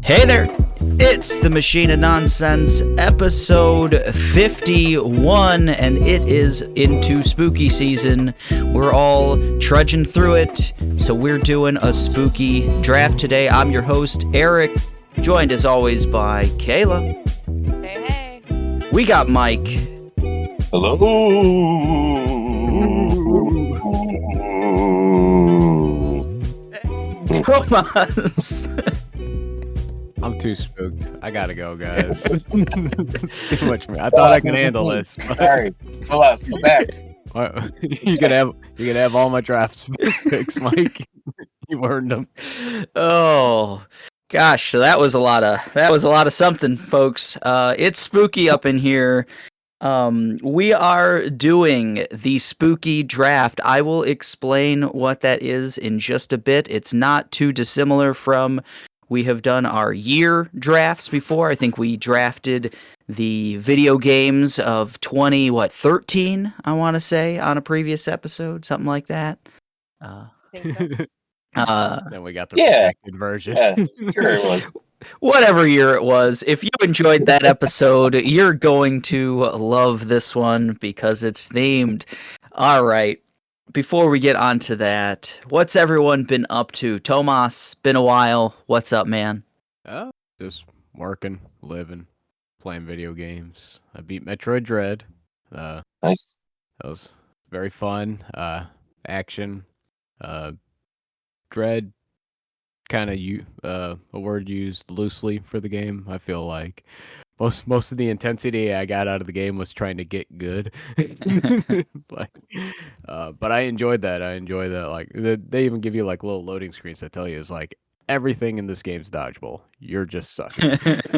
Hey there! It's the Machine of Nonsense, episode 51, and it is into spooky season. We're all trudging through it, so we're doing a spooky draft today. I'm your host, Eric, joined as always by Kayla. Hey. We got Mike. Hello. Tomas. I'm too spooked. I gotta go, guys. Too much. I thought I could handle this. But... Sorry, Tomas, come back. You can have all my draft picks, Mike. You earned them. Oh gosh, so that was a lot of something, folks. It's spooky up in here. We are doing the spooky draft. I will explain what that is in just a bit. It's not too dissimilar from we have done our year drafts before. I think we drafted the video games of 13, I want to say, on a previous episode, something like that. Think so. Then we got the redacted version. Yeah, sure it was. Whatever year it was, if you enjoyed that episode, you're going to love this one because it's themed. All right. Before we get on to that, what's everyone been up to? Tomas, been a while. What's up, man? Just working, living, playing video games. I beat Metroid Dread. Nice. That was very fun. Action. Dread, kind of a word used loosely for the game. I feel like most of the intensity I got out of the game was trying to get good. But I enjoyed that. Like they even give you like little loading screens that tell you is like everything in this game's dodgeable. You're just sucking,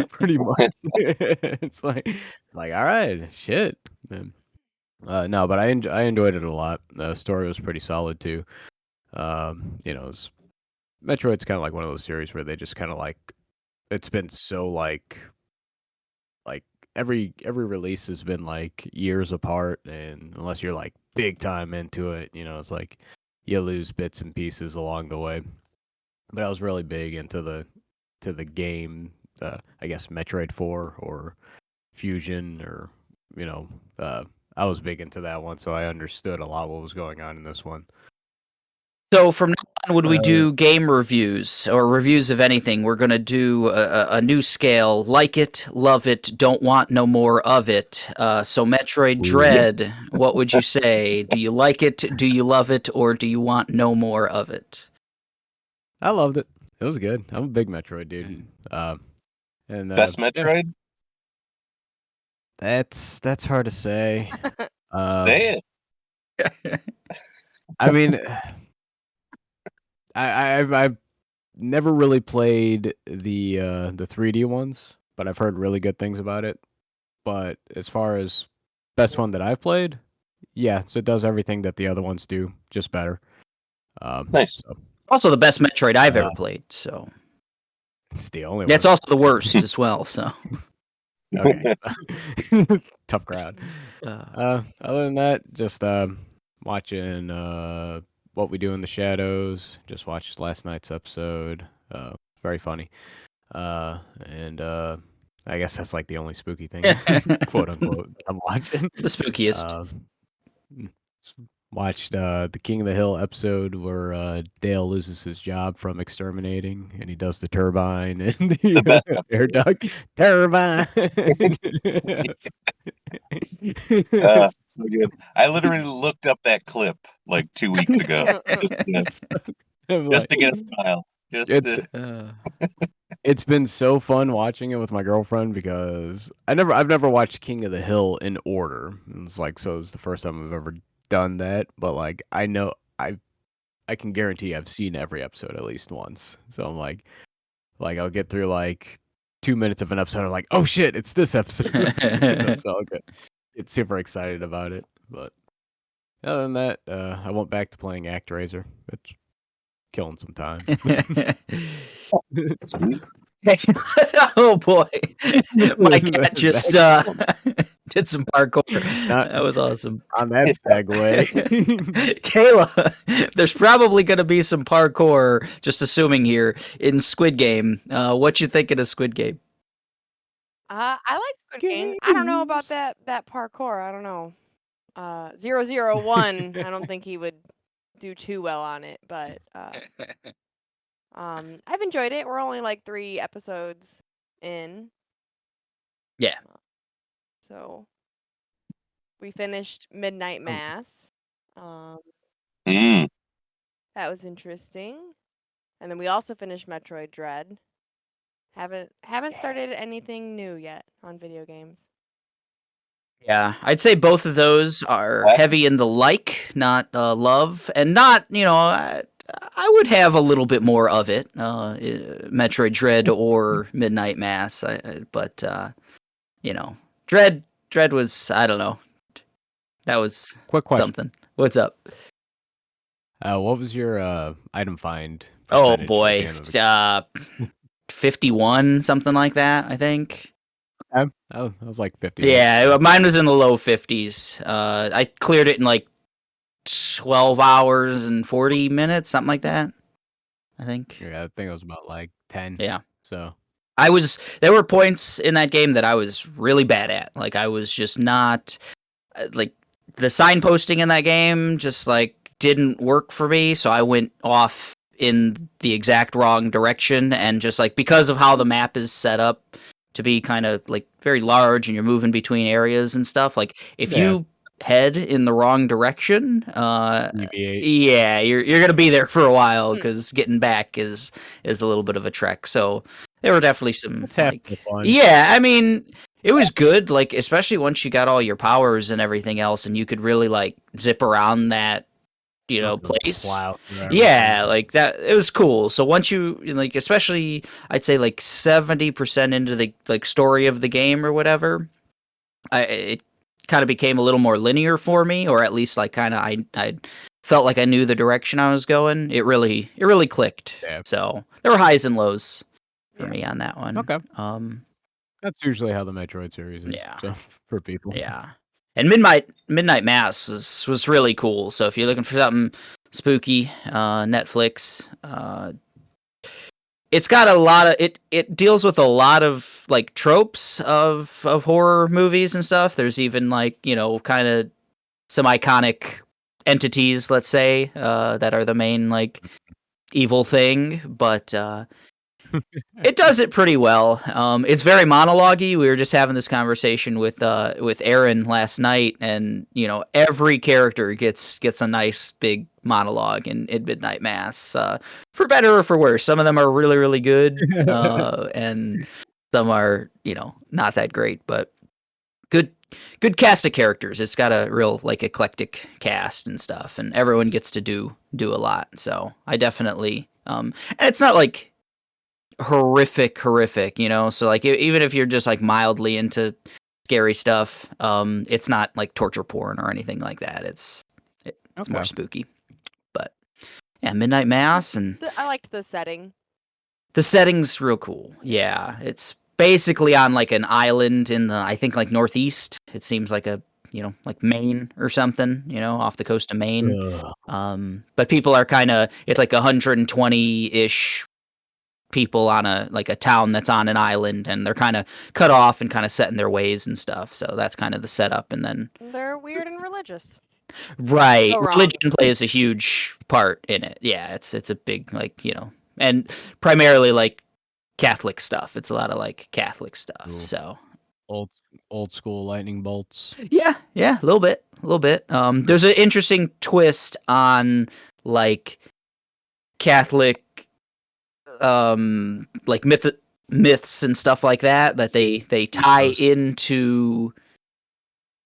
pretty much. It's like all right, shit. And, no, but I enjoyed it a lot. The story was pretty solid too. Metroid's kind of like one of those series where they just kind of like it's been so like every release has been like years apart, and unless you're like big time into it, it's like you lose bits and pieces along the way. But I was really big into the game, I guess Metroid 4 or Fusion, or I was big into that one, so I understood a lot what was going on in this one. So from now on, would we do game reviews or reviews of anything? We're going to do a new scale: like it, love it, don't want no more of it. So Metroid Dread, what would you say? Do you like it, do you love it, or do you want no more of it? I loved it. It was good. I'm a big Metroid dude. And Best Metroid? That's hard to say. Say it. I mean, I've never really played the 3D ones, but I've heard really good things about it. But as far as best one that I've played, yeah, so it does everything that the other ones do, just better. Nice. So, Also the best Metroid I've ever played, so it's the only one. That's also the worst as well, so. Okay. Tough crowd. Other than that, just watching What We Do in the Shadows. Just watched last night's episode. Very funny. And I guess that's like the only spooky thing, quote unquote, I'm watching. The spookiest. Watched the King of the Hill episode where Dale loses his job from exterminating, and he does the turbine and the best air duct turbine. So good. I literally looked up that clip like 2 weeks ago just to get a smile. It's been so fun watching it with my girlfriend because I've never watched King of the Hill in order. It's like it's the first time I've ever done that, but like I know I can guarantee I've seen every episode at least once. So I'm like I'll get through like 2 minutes of an episode, I'm like, oh shit, it's this episode. So I'll get super excited about it. But other than that, I went back to playing ActRaiser. It's killing some time. Oh boy, my cat just did some parkour. Not- That was awesome. On that segue. Kayla, there's probably going to be some parkour, just assuming here, in Squid Game. What you thinking of Squid Game? I like Squid Game. I don't know about that parkour. I don't know. 001. I don't think he would do too well on it, but I've enjoyed it. We're only like 3 episodes in. Yeah. So we finished Midnight Mass. Mm. That was interesting. And then we also finished Metroid Dread. Haven't started anything new yet on video games. Yeah, I'd say both of those are heavy in the like, not love, and not, I would have a little bit more of it, Metroid Dread or Midnight Mass, but Dread was, I don't know, that was Quick question. something. What's up? What was your item find? Oh percentage at boy, the end of the 51, something like that, I think. game? I was like 50. Yeah, mine was in the low 50s. I cleared it in like 12 hours and 40 minutes, something like that, I think. Yeah, I think it was about like 10. Yeah. So There were points in that game that I was really bad at. Like, I was just not, like, the signposting in that game just, like, didn't work for me, so I went off in the exact wrong direction, and just, like, because of how the map is set up to be kind of, like, very large and you're moving between areas and stuff, like, if you head in the wrong direction, deviate. yeah, you're gonna be there for a while, because getting back is a little bit of a trek. So there were definitely some, It's half like, the fun. yeah, I mean, it was good, like, especially once you got all your powers and everything else, and you could really, like, zip around that, place. Wow. Yeah, like that, it was cool. So once you, like, especially, I'd say like 70% into the, like, story of the game or whatever, it kind of became a little more linear for me, or at least, like, kind of, I felt like I knew the direction I was going. It really clicked. Yeah. So there were highs and lows for me on that one. Okay. That's usually how the Metroid series is. Yeah. So for people. Yeah. And Midnight Mass was really cool. So if you're looking for something spooky, Netflix, it's got a lot of it deals with a lot of, like, tropes of horror movies and stuff. There's even, like, kind of some iconic entities, let's say, that are the main, like, evil thing, but it does it pretty well. It's very monologue-y. We were just having this conversation with Aaron last night, and every character gets a nice big monologue in Midnight Mass, for better or for worse. Some of them are really, really good, and some are not that great, but good cast of characters. It's got a real, like, eclectic cast and stuff, and everyone gets to do a lot. So I definitely and it's not like horrific, so, like, even if you're just, like, mildly into scary stuff, it's not like torture porn or anything like that. It's more spooky. But yeah, Midnight Mass, and I liked the setting. the setting's real cool. Yeah, it's basically on, like, an island in the, I think, like, northeast. It seems like a like Maine or something, off the coast of Maine. But people are kind of, it's like 120-ish people on a town that's on an island, and they're kind of cut off and kind of set in their ways and stuff. So that's kind of the setup. And then They're weird and religious. right, No wrong. religion plays a huge part in it. Yeah, it's a big, like, and primarily, like, Catholic stuff. It's a lot of, like, Catholic stuff. Cool. So old school lightning bolts. yeah, a little bit. There's an interesting twist on, like, Catholic, like, myths and stuff like that they tie into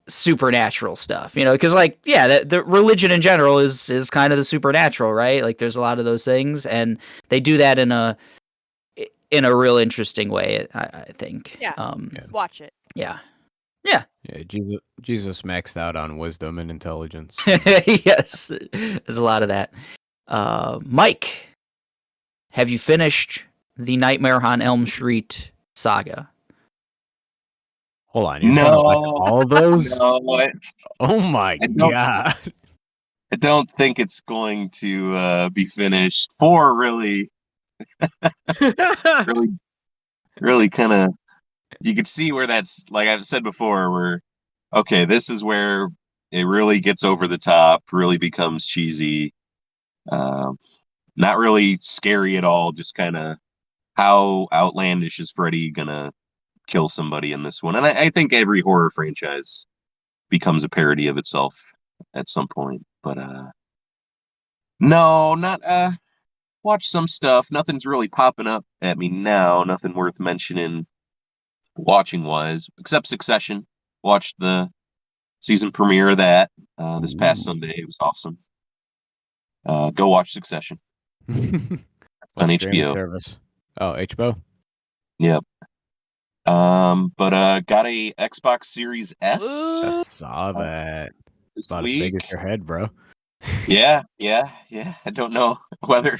supernatural stuff, because, like, yeah, the religion in general is kind of the supernatural, right? Like, there's a lot of those things, and they do that in a real interesting way, I think. Yeah. Watch it. Yeah. Jesus maxed out on wisdom and intelligence. Yes, there's a lot of that. Mike, have you finished the Nightmare on Elm Street saga? Hold on, you're trying to watch No, all of those? no, Oh my I don't. god! I don't think it's going to be finished. 4 really, really, really kind of. You could see where that's like I've said before. Where okay, this is where it really gets over the top. Really becomes cheesy. Um, Not really scary at all. Just kind of how outlandish is Freddy gonna kill somebody in this one? And I think every horror franchise becomes a parody of itself at some point. But no, not watch some stuff. Nothing's really popping up at me now. Nothing worth mentioning watching wise, except Succession. Watched the season premiere of that this past Ooh. Sunday. It was awesome. Go watch Succession on What streaming HBO. service? Oh, HBO. Yep. But got a Xbox Series S I saw that. this About as big as week. your head, bro. Yeah. I don't know whether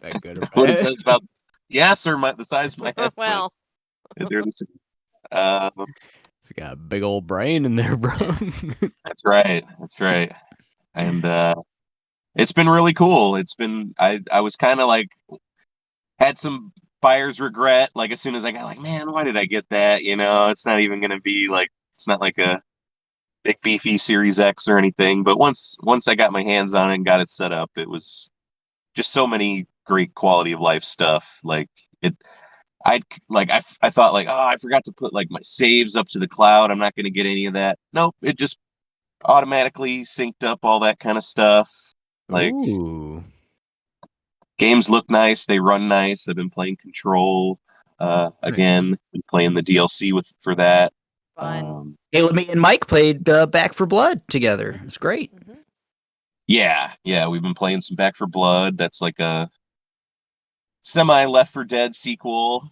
That good or what it bad? says about yes or the size of my head, Well, but they're the same. It's got a big old brain in there, bro. That's right. That's right. And it's been really cool. It's been I was kind of like had some buyer's regret. Like as soon as I got like, man, why did I get that? You know, it's not even gonna be like it's not like a big beefy Series X or anything. But once I got my hands on it and got it set up, it was just so many great quality of life stuff. Like it I thought like, oh, I forgot to put like my saves up to the cloud. I'm not gonna get any of that. Nope, it just automatically synced up all that kind of stuff. Like Ooh. games look nice, they run nice. I've been playing Control Nice. again, been playing the DLC for that. fun. Kayla, me and Mike played Back for Blood together. It's great. Mhm. Yeah, we've been playing some Back for Blood. That's like a semi Left 4 Dead sequel,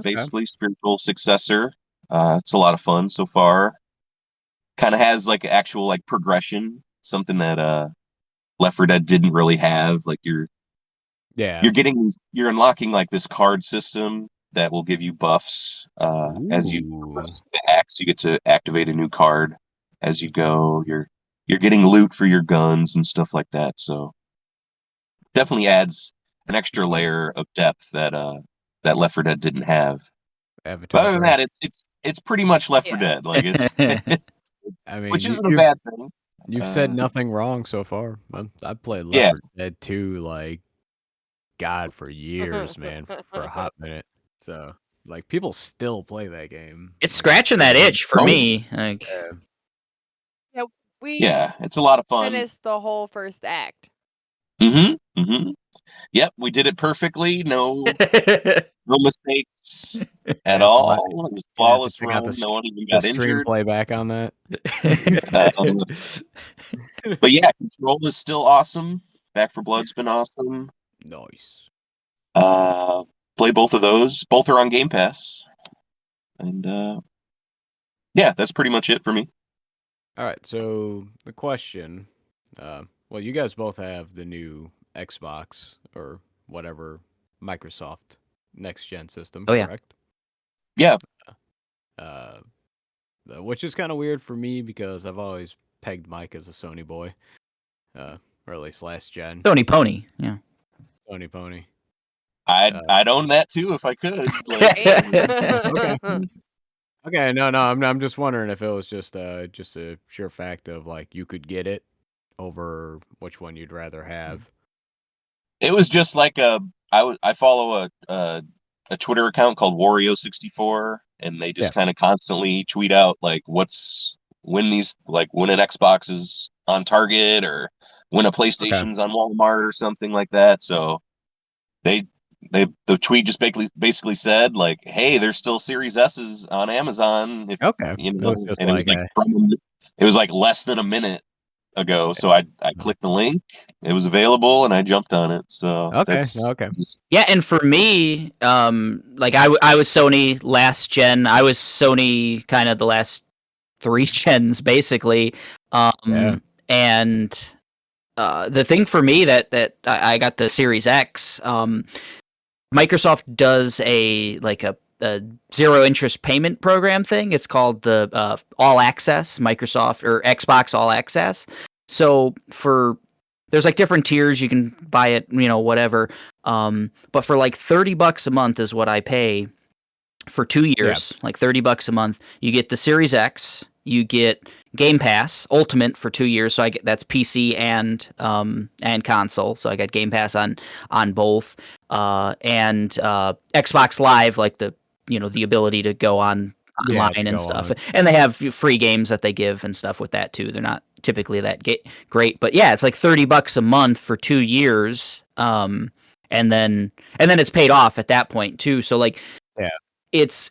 basically spiritual successor. It's a lot of fun so far. Kind of has like actual like progression, something that Left 4 Dead didn't really have. Like Yeah. you're unlocking like this card system that will give you buffs as you Ooh. progress the acts. You get to activate a new card as you go. You're getting loot for your guns and stuff like that. So definitely adds an extra layer of depth that Left 4 Dead didn't have. But Avatar other than break. that, it's pretty much Left 4 Yeah. Dead. Like it's I mean, which isn't a bad thing. you've said nothing wrong so far. I played Left Yeah. 4 Dead 2 like God for years, man, for a hot minute. So like people still play that game. It's Like, scratching that still- itch for Oh, me. Like, Yeah, we Yeah, it's a lot of fun. finished the whole first act. Yep, we did it perfectly. No mistakes at Gonna have to watch- all. It was gonna have to flawless check out run. No one even the got stream injured. playback on that. But yeah, Control is still awesome. Back for Blood's been awesome. Nice. Play both of those. Both are on Game Pass. And yeah, that's pretty much it for me. All right, so the question, well, you guys both have the new Xbox or whatever Microsoft next gen system, Oh, yeah. correct? Yeah. Which is kind of weird for me because I've always pegged Mike as a Sony boy, or at least last gen. Sony Pony. Yeah. Sony pony. I'd own that too if I could. Like, Okay. Okay, no, I'm just wondering if it was just a sheer fact of like you could get it over which one you'd rather have. it was just like I follow a Twitter account called Wario64, and they just kind of constantly tweet out like when an Xbox is on Target or when a PlayStation's on Walmart or something like that. So they the tweet just basically said like, hey, there's still Series S's on Amazon. If Okay. you It know, was just and like it was like less than a minute ago. So I clicked the link. It was available, and I jumped on it. So okay. Yeah, and for me, like I was Sony last gen. I was Sony kind of the last 3 gens basically. And the thing for me that I got the Series X, Microsoft does a zero interest payment program thing. It's called the All Access Microsoft or Xbox All Access. So there's like different tiers. You can buy it, whatever. But for like $30 a month is what I pay for 2 years. Like $30 a month. You get the Series X. You get Game Pass Ultimate for 2 years. So that's PC and console. So I got Game Pass on both. And Xbox Live, like the ability to go online and stuff. And they have free games that they give and stuff with that too. They're not typically that great, but yeah, it's like $30 a month for 2 years. And then it's paid off at that point too. So like,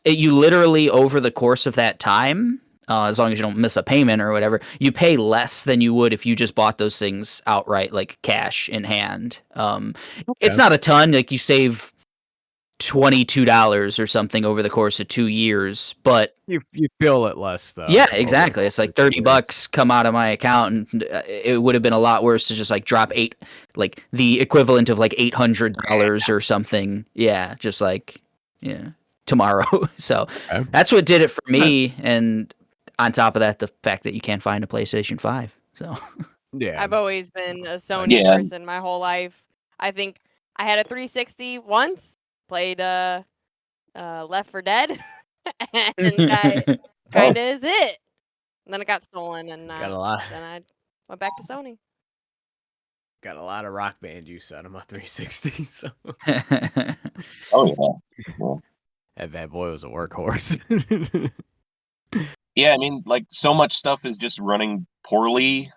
you literally over the course of that time, as long as you don't miss a payment or whatever, you pay less than you would if you just bought those things outright, like cash in hand. It's not a ton. Like you save $22 or something over the course of 2 years, but you feel it less though. Yeah, exactly. It's like $30 come out of my account, and it would have been a lot worse to just like drop the equivalent of like $800 or something. Yeah, just like tomorrow. So that's what did it for me. And on top of that, the fact that you can't find a PlayStation 5. So I've always been a Sony person my whole life. I think I had a 360 once, played Left 4 Dead, and that kind of is it. And then it got stolen, and then I went back to Sony. Got a lot of Rock Band use out of my 360. So. Oh yeah. That bad boy was a workhorse. Yeah, I mean, like so much stuff is just running poorly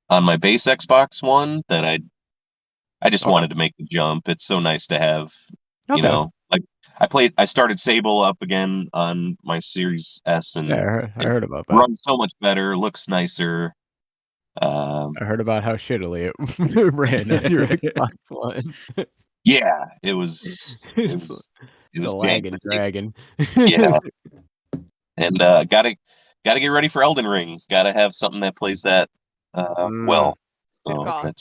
on my base Xbox One that I just wanted to make the jump. It's so nice to have, like I started Sable up again on my Series S, and I heard about that. Runs so much better, looks nicer. I heard about how shittily it ran on your Xbox One. Yeah, it was lagging dragon. Yeah, and gotta get ready for Elden Ring. Gotta have something that plays that well. So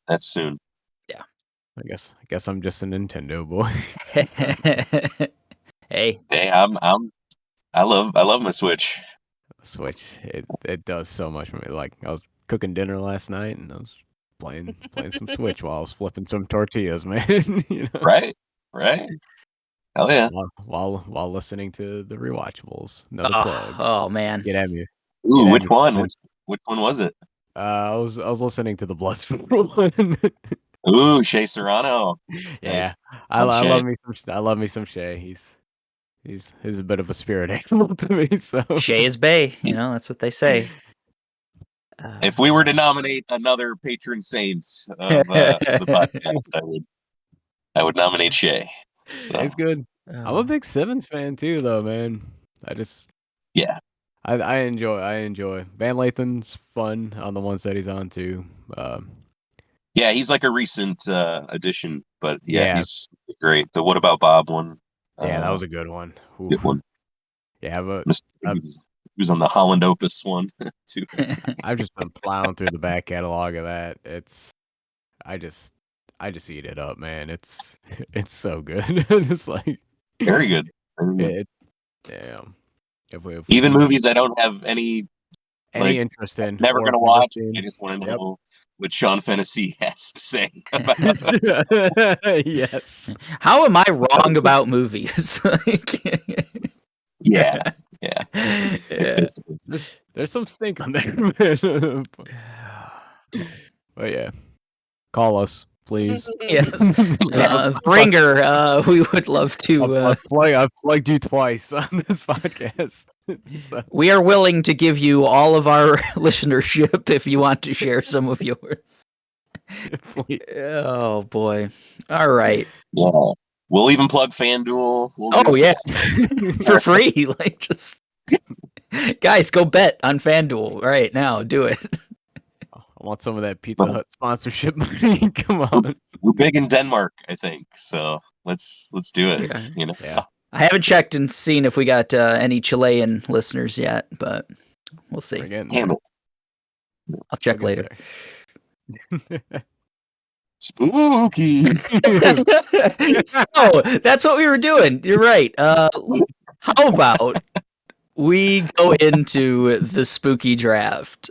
that's soon. Yeah, I guess I'm just a Nintendo boy. Hey, I love my Switch. Switch, it does so much for me. Like I was cooking dinner last night, and I was playing some Switch while I was flipping some tortillas, man. Right. Hell yeah. While listening to the Rewatchables. Another plug. Oh man. Get at me. Ooh, which one? Which one was it? I was listening to the Bloodsport one. Ooh, Shea Serrano. Yeah. Nice. I love me some Shea. He's a bit of a spirit animal to me. So Shea is Bay, that's what they say. If we were to nominate another patron saints of the podcast, I would nominate Shea. So. It's good. I'm a big Simmons fan too, though, man. I enjoy Van Lathan's fun on the ones that he's on too. Yeah, he's like a recent addition, but he's great. The What About Bob one. Yeah, that was a good one. Good one. Yeah, but he was on the Holland Opus one too. I've just been plowing through the back catalog of that. I just eat it up, man. It's so good. It's like very good. Damn. If even movies I don't have any interest in, never gonna watch. I just want to know what Sean Fennessy has to say about it. Yes. How am I wrong about movies? Yeah. There's some stink on there, man. But yeah, call us, please. Yes. Ringer, we would love to. I've plugged you twice on this podcast. So. We are willing to give you all of our listenership if you want to share some of yours. Oh boy! All right. Yeah, we'll even plug FanDuel. For free. Like just guys, go bet on FanDuel right now. Do it. I want some of that Pizza Hut sponsorship money. Come on. We're big in Denmark, I think. So let's do it. Yeah. I haven't checked and seen if we got any Chilean listeners yet, but we'll see. I'll check later. Spooky. So that's what we were doing. You're right. how about we go into the spooky draft?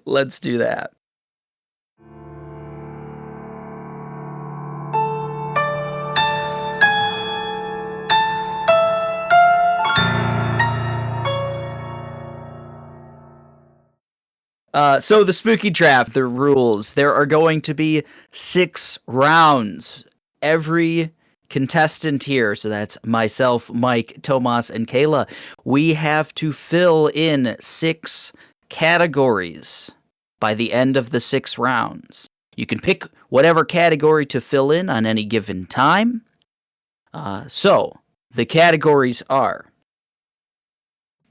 Let's do that. So the spooky draft, the rules, there are going to be 6 rounds. Every contestant here, so that's myself, Mike, Tomas, and Kayla, we have to fill in 6 categories by the end of the 6 rounds. You can pick whatever category to fill in on any given time. So the categories are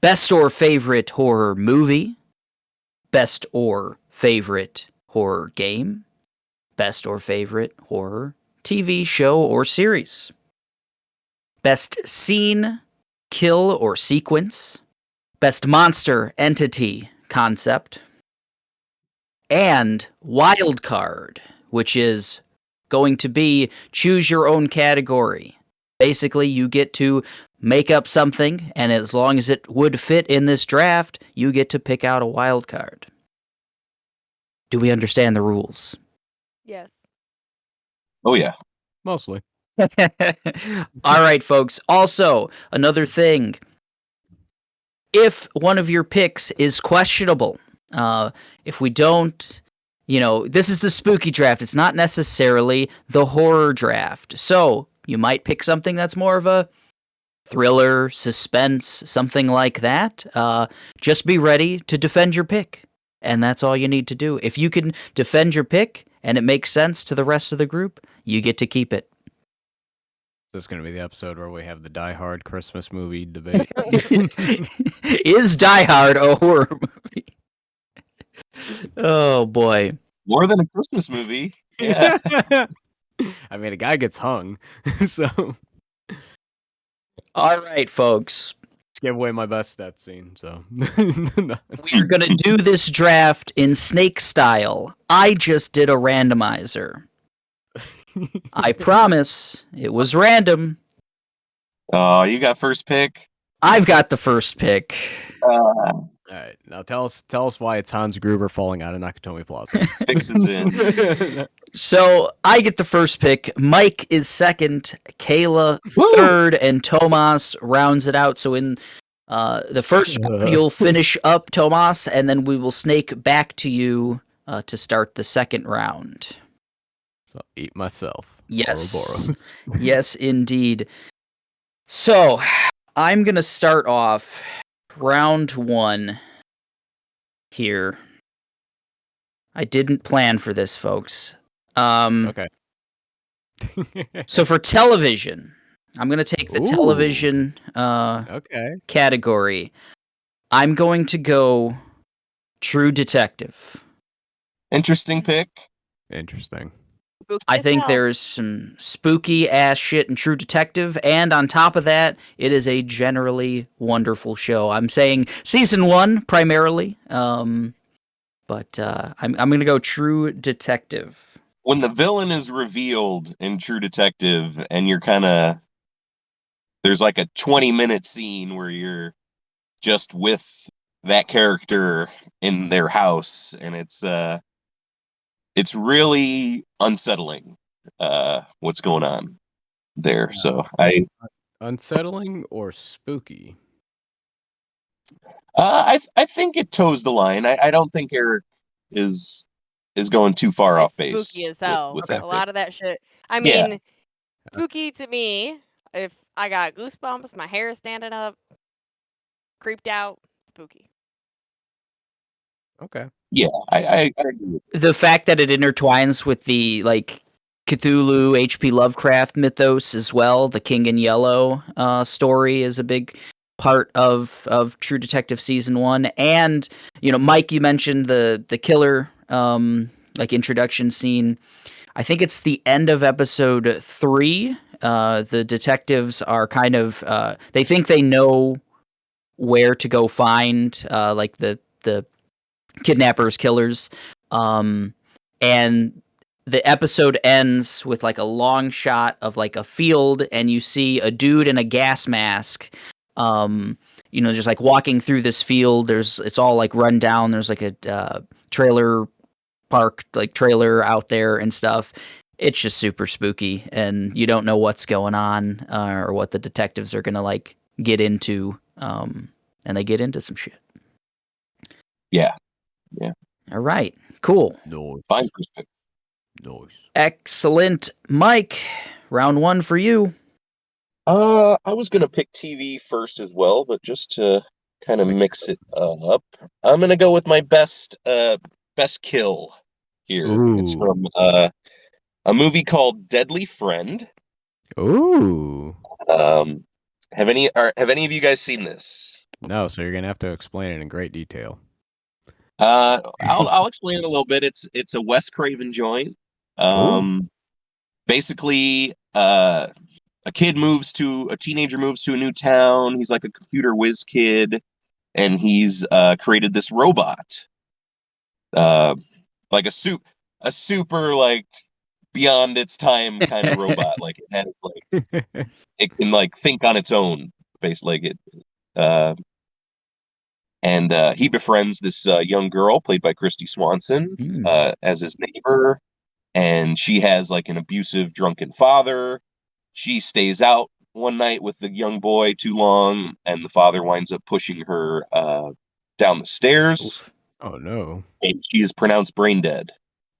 best or favorite horror movie, best or favorite horror game, best or favorite horror TV show or series, best scene, kill, or sequence, best monster, entity, concept, and Wildcard, which is going to be choose your own category. Basically, you get to make up something, and as long as it would fit in this draft, you get to pick out a wild card. Do we understand the rules? Yes. Oh yeah. Mostly. All right, folks. Also, another thing. If one of your picks is questionable, if we don't, this is the spooky draft. It's not necessarily the horror draft. So you might pick something that's more of a thriller, suspense, something like that. Just be ready to defend your pick. And that's all you need to do. If you can defend your pick and it makes sense to the rest of the group, you get to keep it. This is going to be the episode where we have the Die Hard Christmas movie debate. Is Die Hard a horror movie? Oh, boy. More than a Christmas movie. Yeah. I mean, a guy gets hung, so... All right, folks. Give away my best stat scene, so... We're going to do this draft in snake style. I just did a randomizer. I promise it was random. Oh, you got first pick? I've got the first pick. All right, now tell us why it's Hans Gruber falling out of Nakatomi Plaza. Fixes in. So I get the first pick. Mike is second. Kayla Woo! third, and Tomas rounds it out. So in the first round, you'll finish up, Tomas, and then we will snake back to you to start the second round. So eat myself. Yes. Ouroboros. Yes, indeed. So I'm gonna start off round 1 here. I didn't plan for this, folks. Okay. So for television, I'm going to take the Ooh. television Okay. category. I'm going to go True Detective. Interesting pick. Interesting. Spooky I as think hell. there's some spooky ass shit in True Detective, and on top of that, it is a generally wonderful show. I'm saying season 1 primarily, but I'm going to go True Detective. When the villain is revealed in True Detective, and you're kind of there's like a 20-minute scene where you're just with that character in their house, and it's really unsettling what's going on there. So I Unsettling or spooky? think it toes the line. I don't think Eric is going too far off It's base spooky as hell. with A that lot of that shit. I Yeah. mean, spooky to me, if I got goosebumps, my hair is standing up, creeped out, spooky. Okay. Yeah, I agree. The fact that it intertwines with the Cthulhu, H.P. Lovecraft mythos as well, the King in Yellow story is a big part of True Detective season 1. And Mike, you mentioned the killer introduction scene. I think it's the end of episode 3. The detectives are kind of they think they know where to go find the kidnappers, killers, and the episode ends with a long shot of a field, and you see a dude in a gas mask Just like walking through this field. It's all like run down. There's like a trailer park, like trailer out there and stuff. It's just super spooky, and you don't know what's going on or what the detectives are gonna like get into. And they get into some shit. Yeah. All right, cool, Fine perspective. Nice. excellent, Mike. Round 1 for you. I was gonna pick TV first as well, but just to kind of mix it up, I'm gonna go with my best kill here. It's Ooh. from a movie called Deadly Friend. Ooh. Have any of you guys seen this? No, so you're gonna have to explain it in great detail. I'll explain it a little bit. It's a Wes Craven joint. Basically, a teenager moves to a new town. He's like a computer whiz kid, and he's created this robot, like a super like beyond its time kind of robot. Like it has like it can like think on its own, basically. Like it, and he befriends this young girl played by Christy Swanson as his neighbor, and she has like an abusive, drunken father. She stays out one night with the young boy too long, and the father winds up pushing her down the stairs. Oof. Oh no. And she is pronounced brain dead,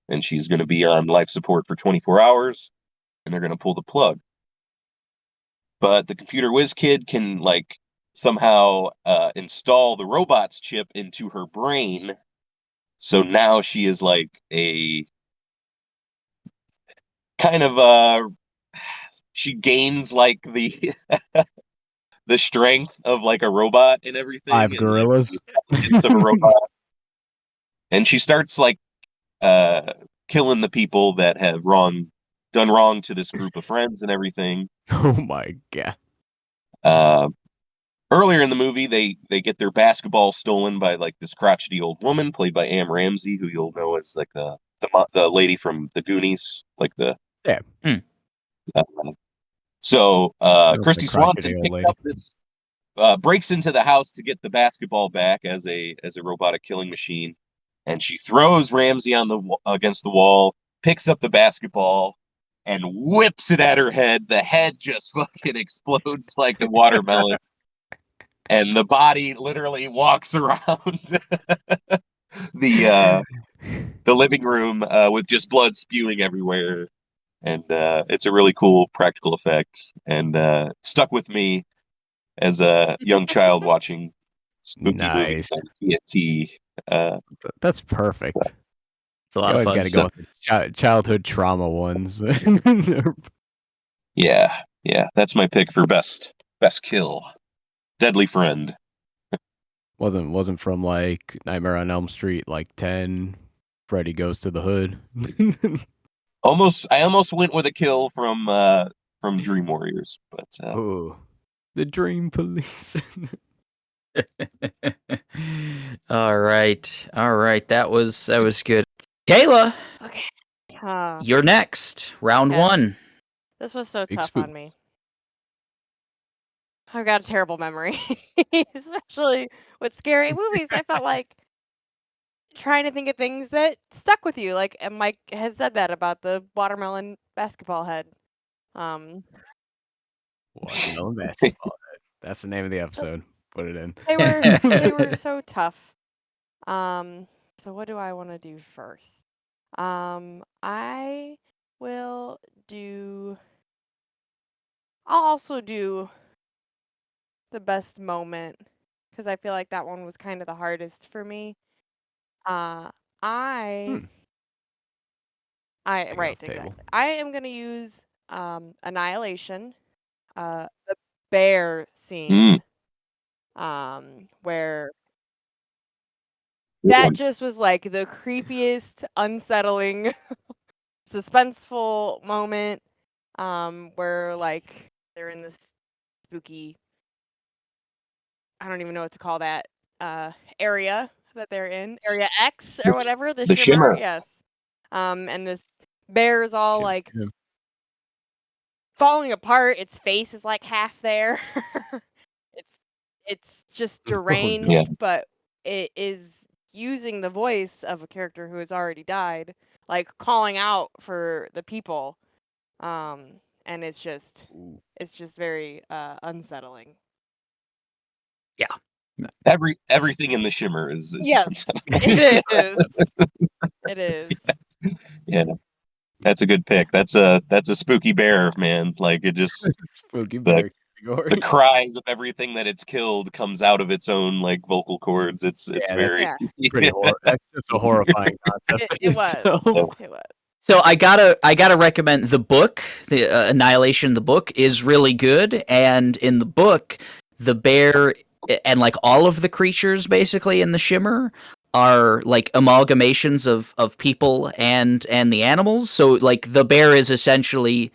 and she's going to be on life support for 24 hours, and they're going to pull the plug. But the computer whiz kid can like somehow install the robot's chip into her brain, so now she is like a kind of she gains like the the strength of like a robot and everything, 5 and gorillas. like the intelligence of a robot. And she starts like killing the people that have done wrong to this group of friends and everything. Oh my god. Earlier in the movie, they get their basketball stolen by like this crotchety old woman played by Am Ramsey, who you'll know as like the lady from the Goonies, like the Yeah. So Sounds Christy like crotchety Swanson old picks lady. up this, breaks into the house to get the basketball back as a robotic killing machine, and she throws Ramsey against the wall, picks up the basketball, and whips it at her head. The head just fucking explodes like a watermelon, and the body literally walks around the living room with just blood spewing everywhere. And it's a really cool practical effect, and stuck with me as a young child watching spooky movies Nice. on TNT. That's perfect. It's a You lot of always fun. got to go with the childhood trauma ones. Yeah, that's my pick for best kill. Deadly Friend. wasn't from like Nightmare on Elm Street like 10. Freddy Goes to the Hood. I almost went with a kill from Dream Warriors, but Oh, the Dream Police. All right. That was good. Kayla, Okay. you're next. Round Gosh. 1. This was so Big tough spook. on me. I've got a terrible memory, especially with scary movies. I felt like trying to think of things that stuck with you. Like, and Mike had said that about the watermelon basketball head. Watermelon Basketball. That's the name of the episode. Put it in. They were so tough. So what do I want to do first? I will do. I'll also do the best moment because I feel like that one was kind of the hardest for me. I Big right, enough exactly. table. I am gonna use Annihilation, the bear scene, where that just was like the creepiest, unsettling, suspenseful moment, where like they're in this spooky, I don't even know what to call that area that they're in, Area X or whatever, the shimmer, yes. And this bear is all like falling apart. Its face is like half there. It's it's just Oh, no. deranged, Yeah. but it is using the voice of a character who has already died, like calling out for the people. And it's just very unsettling. Everything in the Shimmer is Yes, it is. It is. yeah. That's a good pick. That's a spooky bear, man. Like it just Spooky the bear category. the cries of everything that it's killed comes out of its own like vocal cords. It's Yeah, that's very Yeah, pretty that's just a horrifying concept. it was. Yeah. It was. So I gotta recommend the book. The Annihilation. The book is really good, and in the book, the bear and like all of the creatures basically in the Shimmer are like amalgamations of people and the animals. So like the bear is essentially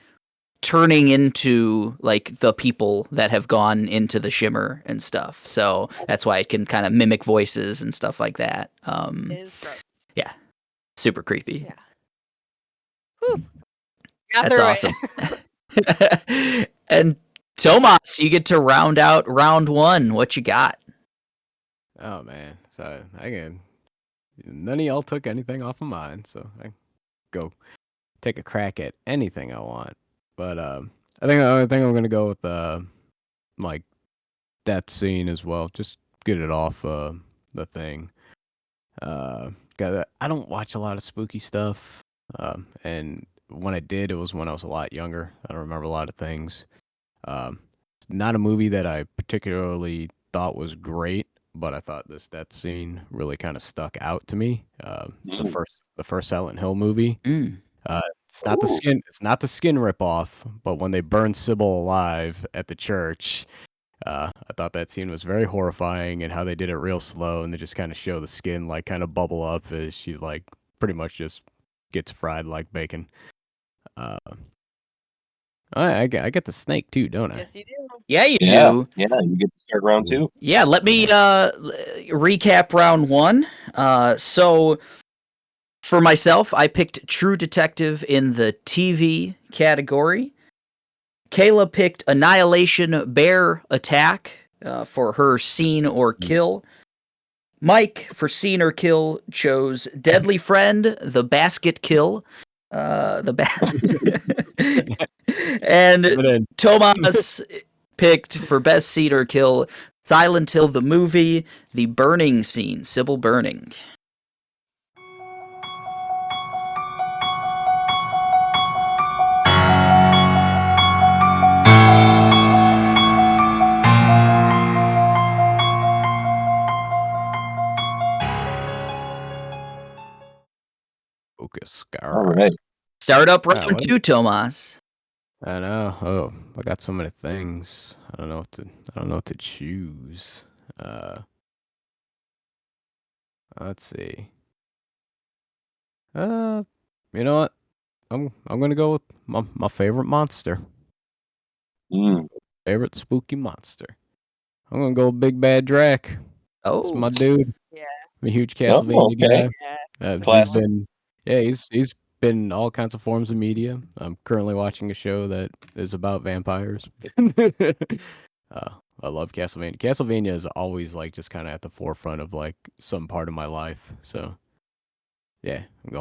turning into like the people that have gone into the Shimmer and stuff. So that's why it can kind of mimic voices and stuff like that. It is gross. Yeah, super creepy. Yeah. Whew. Got That's through awesome. it. And Tomas, you get to round out round one. What you got? Oh man, so none of y'all took anything off of mine, so I go take a crack at anything I want. But I think I'm gonna go with like that scene as well. Just get it off the thing. I don't watch a lot of spooky stuff, and when I did, it was when I was a lot younger. I don't remember a lot of things. It's not a movie that I particularly thought was great, but I thought that scene really kind of stuck out to me. The first Silent Hill movie. It's not the Ooh. skin. It's not the skin ripoff, but when they burn Sybil alive at the church, I thought that scene was very horrifying, and how they did it real slow, and they just kind of show the skin like kind of bubble up as she like pretty much just gets fried like bacon. I get the snake too, don't I? Yes, you do. Yeah, you Yeah. do. Yeah, you get to start round two. Yeah, let me recap round one. So for myself, I picked True Detective in the TV category. Kayla picked Annihilation Bear Attack for her scene or kill. Mike, for scene or kill, chose Deadly Friend, the basket kill. And But then, Tomas picked for best scene or kill Silent Hill the movie, the burning scene, Sybil burning. focus, All right. Start up Alright, round what- two, Tomas. I know. Oh, I got so many things. I don't know what to choose. Let's see. You know what? I'm gonna go with my favorite monster. Favorite spooky monster. I'm gonna go with Big Bad Drac. That's my Oh, dude. Yeah. I'm a huge Oh, Castlevania okay. guy. Yeah. He's Classic. he's been in all kinds of forms of media. I'm currently watching a show that is about vampires. I love Castlevania. Castlevania is always like just kind of at the forefront of like some part of my life. So yeah, I'm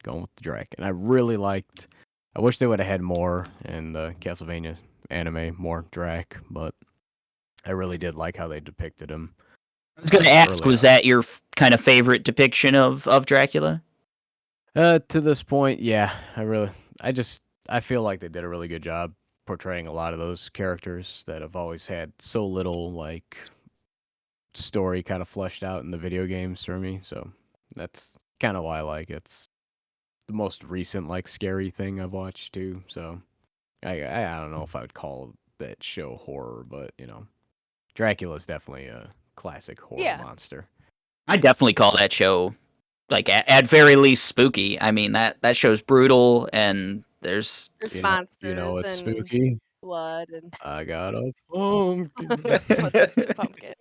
going with the Drac. And I really liked. I wish they would have had more in the Castlevania anime, more Drac, but I really did like how they depicted him. I was going to ask, early was on. that your kind of favorite depiction of Dracula? To this point, yeah, I feel like they did a really good job portraying a lot of those characters that have always had so little like story kind of fleshed out in the video games for me. So that's kind of why I like it. It's the most recent like scary thing I've watched too. So I don't know if I would call that show horror, but you know, Dracula's definitely a classic horror Yeah. monster. I definitely call that show, like, at very least spooky. I mean, that show's brutal, and there's... There's You monsters know it's and spooky. blood and I got a pumpkin. what's the pumpkin.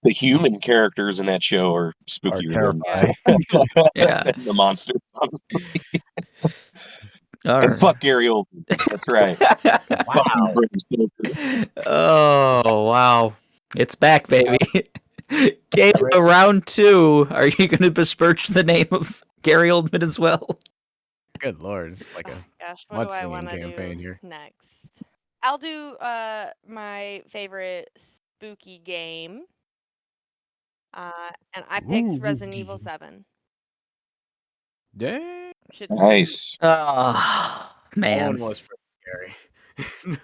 The human characters in that show are Are spookier than terrifying. Yeah. the monsters, honestly. All And right. fuck Gary Oldman. That's right. Fucking Bram Stoker. Oh, wow. It's back, baby. Kayla, round 2. Are you going to besmirch the name of Gary Oldman as well? Good lord, it's like a Gosh, what do I mudslinging want to campaign do here. next? I'll do my favorite spooky game. And I picked Resident Evil 7. Dang. Shit's Nice. Oh, That man. one was pretty scary.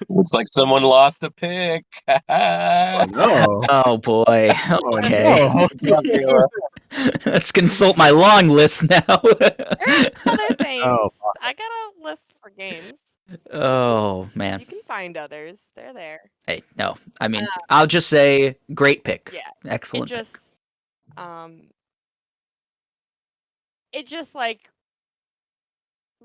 Looks like someone lost a pick. Oh no. Oh, boy. Oh, Okay. no. Yeah, Kayla. Let's consult my long list now. There's other things. Oh, I got a list for games. Oh, man. You can find others. They're there. Hey, no. I mean, I'll just say great pick. Yeah. Excellent It just like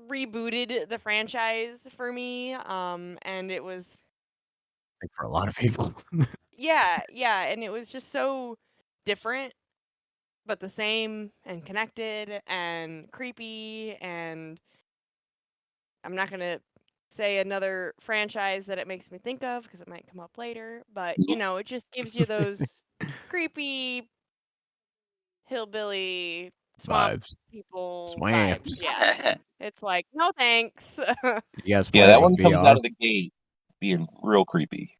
rebooted the franchise for me. And it was I think for a lot of people. yeah, and it was just so different, but the same and connected and creepy. And I'm not gonna say another franchise that it makes me think of because it might come up later, but it just gives you those creepy hillbilly swamp Vibes. people Swamps. vibes. Yeah. It's like, no thanks. You guys Yeah, play that with one comes out VR? of the gate being real creepy.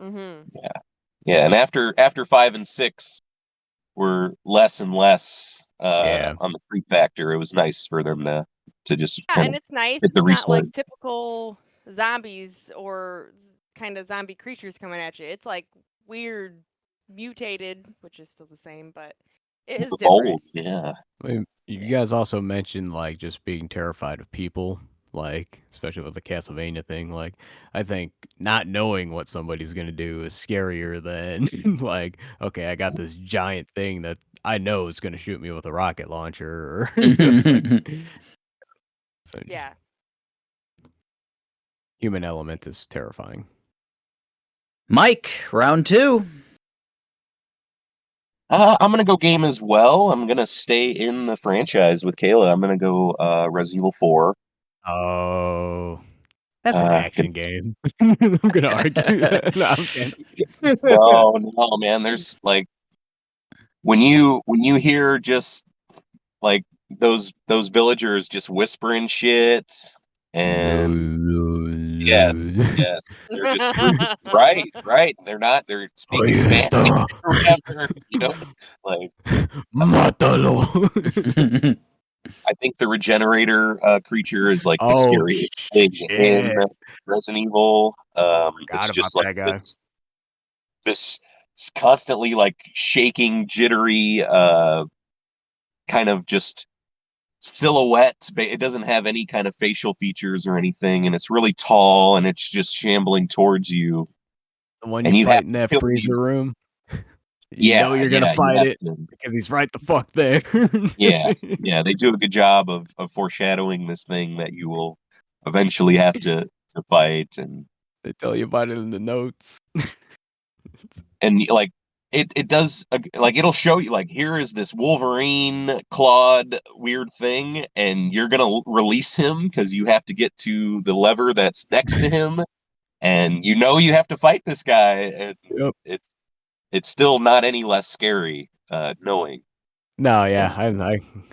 Mhm. Yeah, and after 5 and 6 were less and less Yeah. on the creep factor, it was nice for them to just Yeah, kind and of it's nice. hit the It's not restart. like typical zombies or kind of zombie creatures coming at you. It's like weird mutated, which is still the same, but it is different. Bold, yeah. I mean, you guys also mentioned like just being terrified of people, like especially with the Castlevania thing. Like, I think not knowing what somebody's gonna do is scarier than like, okay, I got this giant thing that I know is gonna shoot me with a rocket launcher. Or, it's like, so Yeah. human element is terrifying. Mike, round 2. I'm gonna go game as well. I'm gonna stay in the franchise with Kayla. I'm gonna go Resident Evil 4. Oh, that's an action Gonna- game. I'm gonna argue that. No, I'm kidding. no, man. There's like when you hear just like those villagers just whispering shit, and yes, they're just right. They're Ahí speaking Spanish está. or whatever, like. Mátalo. I think the regenerator creature is like the Oh scariest thing in shit! Resident Evil. It's Forgot about just like that guy. this constantly like shaking, jittery, kind of just silhouette. It doesn't have any kind of facial features or anything, and it's really tall, and it's just shambling towards you. The one And you you have fight in to that kill freezer these. room. You know you're gonna You fight have it to. because he's right the fuck there. Yeah. They do a good job of foreshadowing this thing that you will eventually have to fight, and They tell you about it in the notes. like it does like it'll show you like here is this Wolverine clawed weird thing, and you're gonna release him because you have to get to the lever that's next to him, and you have to fight this guy, and Yep. it's still not any less scary knowing. No, yeah,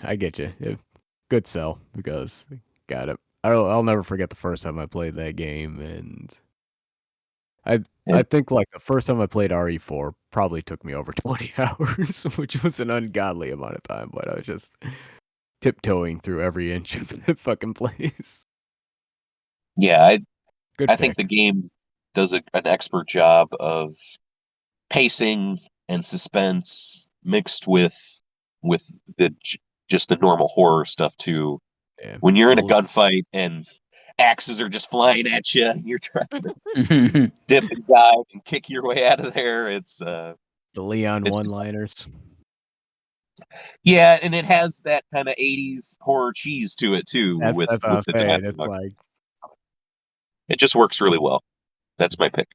I get you. Good sell because got it. I'll never forget the first time I played that game, and I think like the first time I played RE4 probably took me over 20 hours, which was an ungodly amount of time, but I was just tiptoeing through every inch of that fucking place. Yeah, Good I think the game does an expert job of pacing and suspense mixed with just the normal horror stuff too. Yeah. When you're in a gunfight and axes are just flying at you, and you're trying to dip and dive and kick your way out of there. It's the Leon it's one-liners. Yeah, and it has that kind of 80s horror cheese to it too. That's with what I was the saying. dialogue. It's like It just works really well. That's my pick.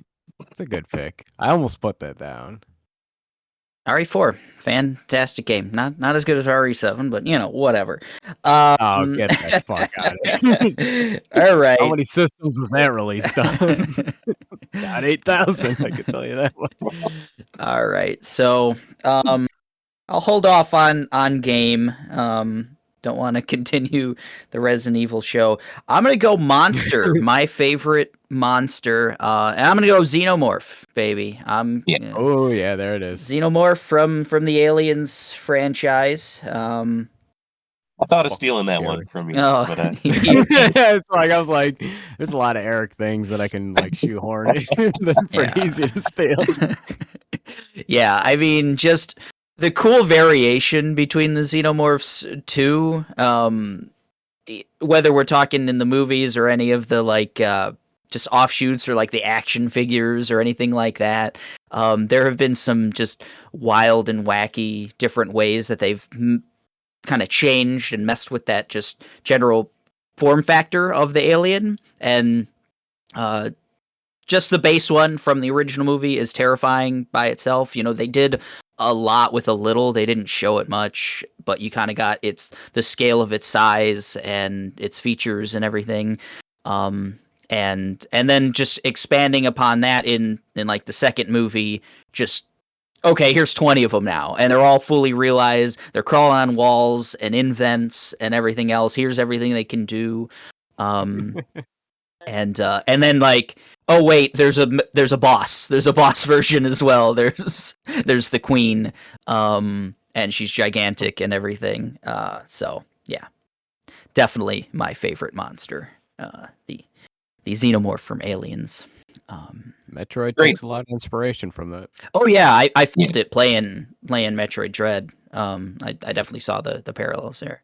it's a good pick. I almost put that down. RE4, fantastic game. Not as good as RE7, but whatever. Oh, get that fuck out of here. All right. How many systems was that released on? Not 8,000. I can tell you that much. All right, so I'll hold off on game. Don't want to continue the Resident Evil show. I'm gonna go monster, my favorite monster, and I'm gonna go Xenomorph, baby. Oh yeah, there it is. Xenomorph from the Aliens franchise. I thought of stealing that one from you, Oh, but It's like I was like, there's a lot of Eric things that I can like shoehorn in. They're pretty easy to steal. Yeah, I mean, just the cool variation between the Xenomorphs too. Whether we're talking in the movies or any of the like just offshoots or like the action figures or anything like that, there have been some just wild and wacky different ways that they've kind of changed and messed with that just general form factor of the alien. And just the base one from the original movie is terrifying by itself. You know, they did a lot with a little. They didn't show it much, but you kind of got the scale of its size and its features and everything. And then just expanding upon that in like the second movie, just okay, here's 20 of them now, and they're all fully realized. They're crawling on walls and in vents and everything else. Here's everything they can do. And then like, oh wait, there's a boss. There's a boss version as well. There's the queen, and she's gigantic and everything. So yeah, definitely my favorite monster. The Xenomorph from Aliens. Metroid takes a lot of inspiration from that. Oh yeah, I felt it playing Metroid Dread. I definitely saw the parallels there.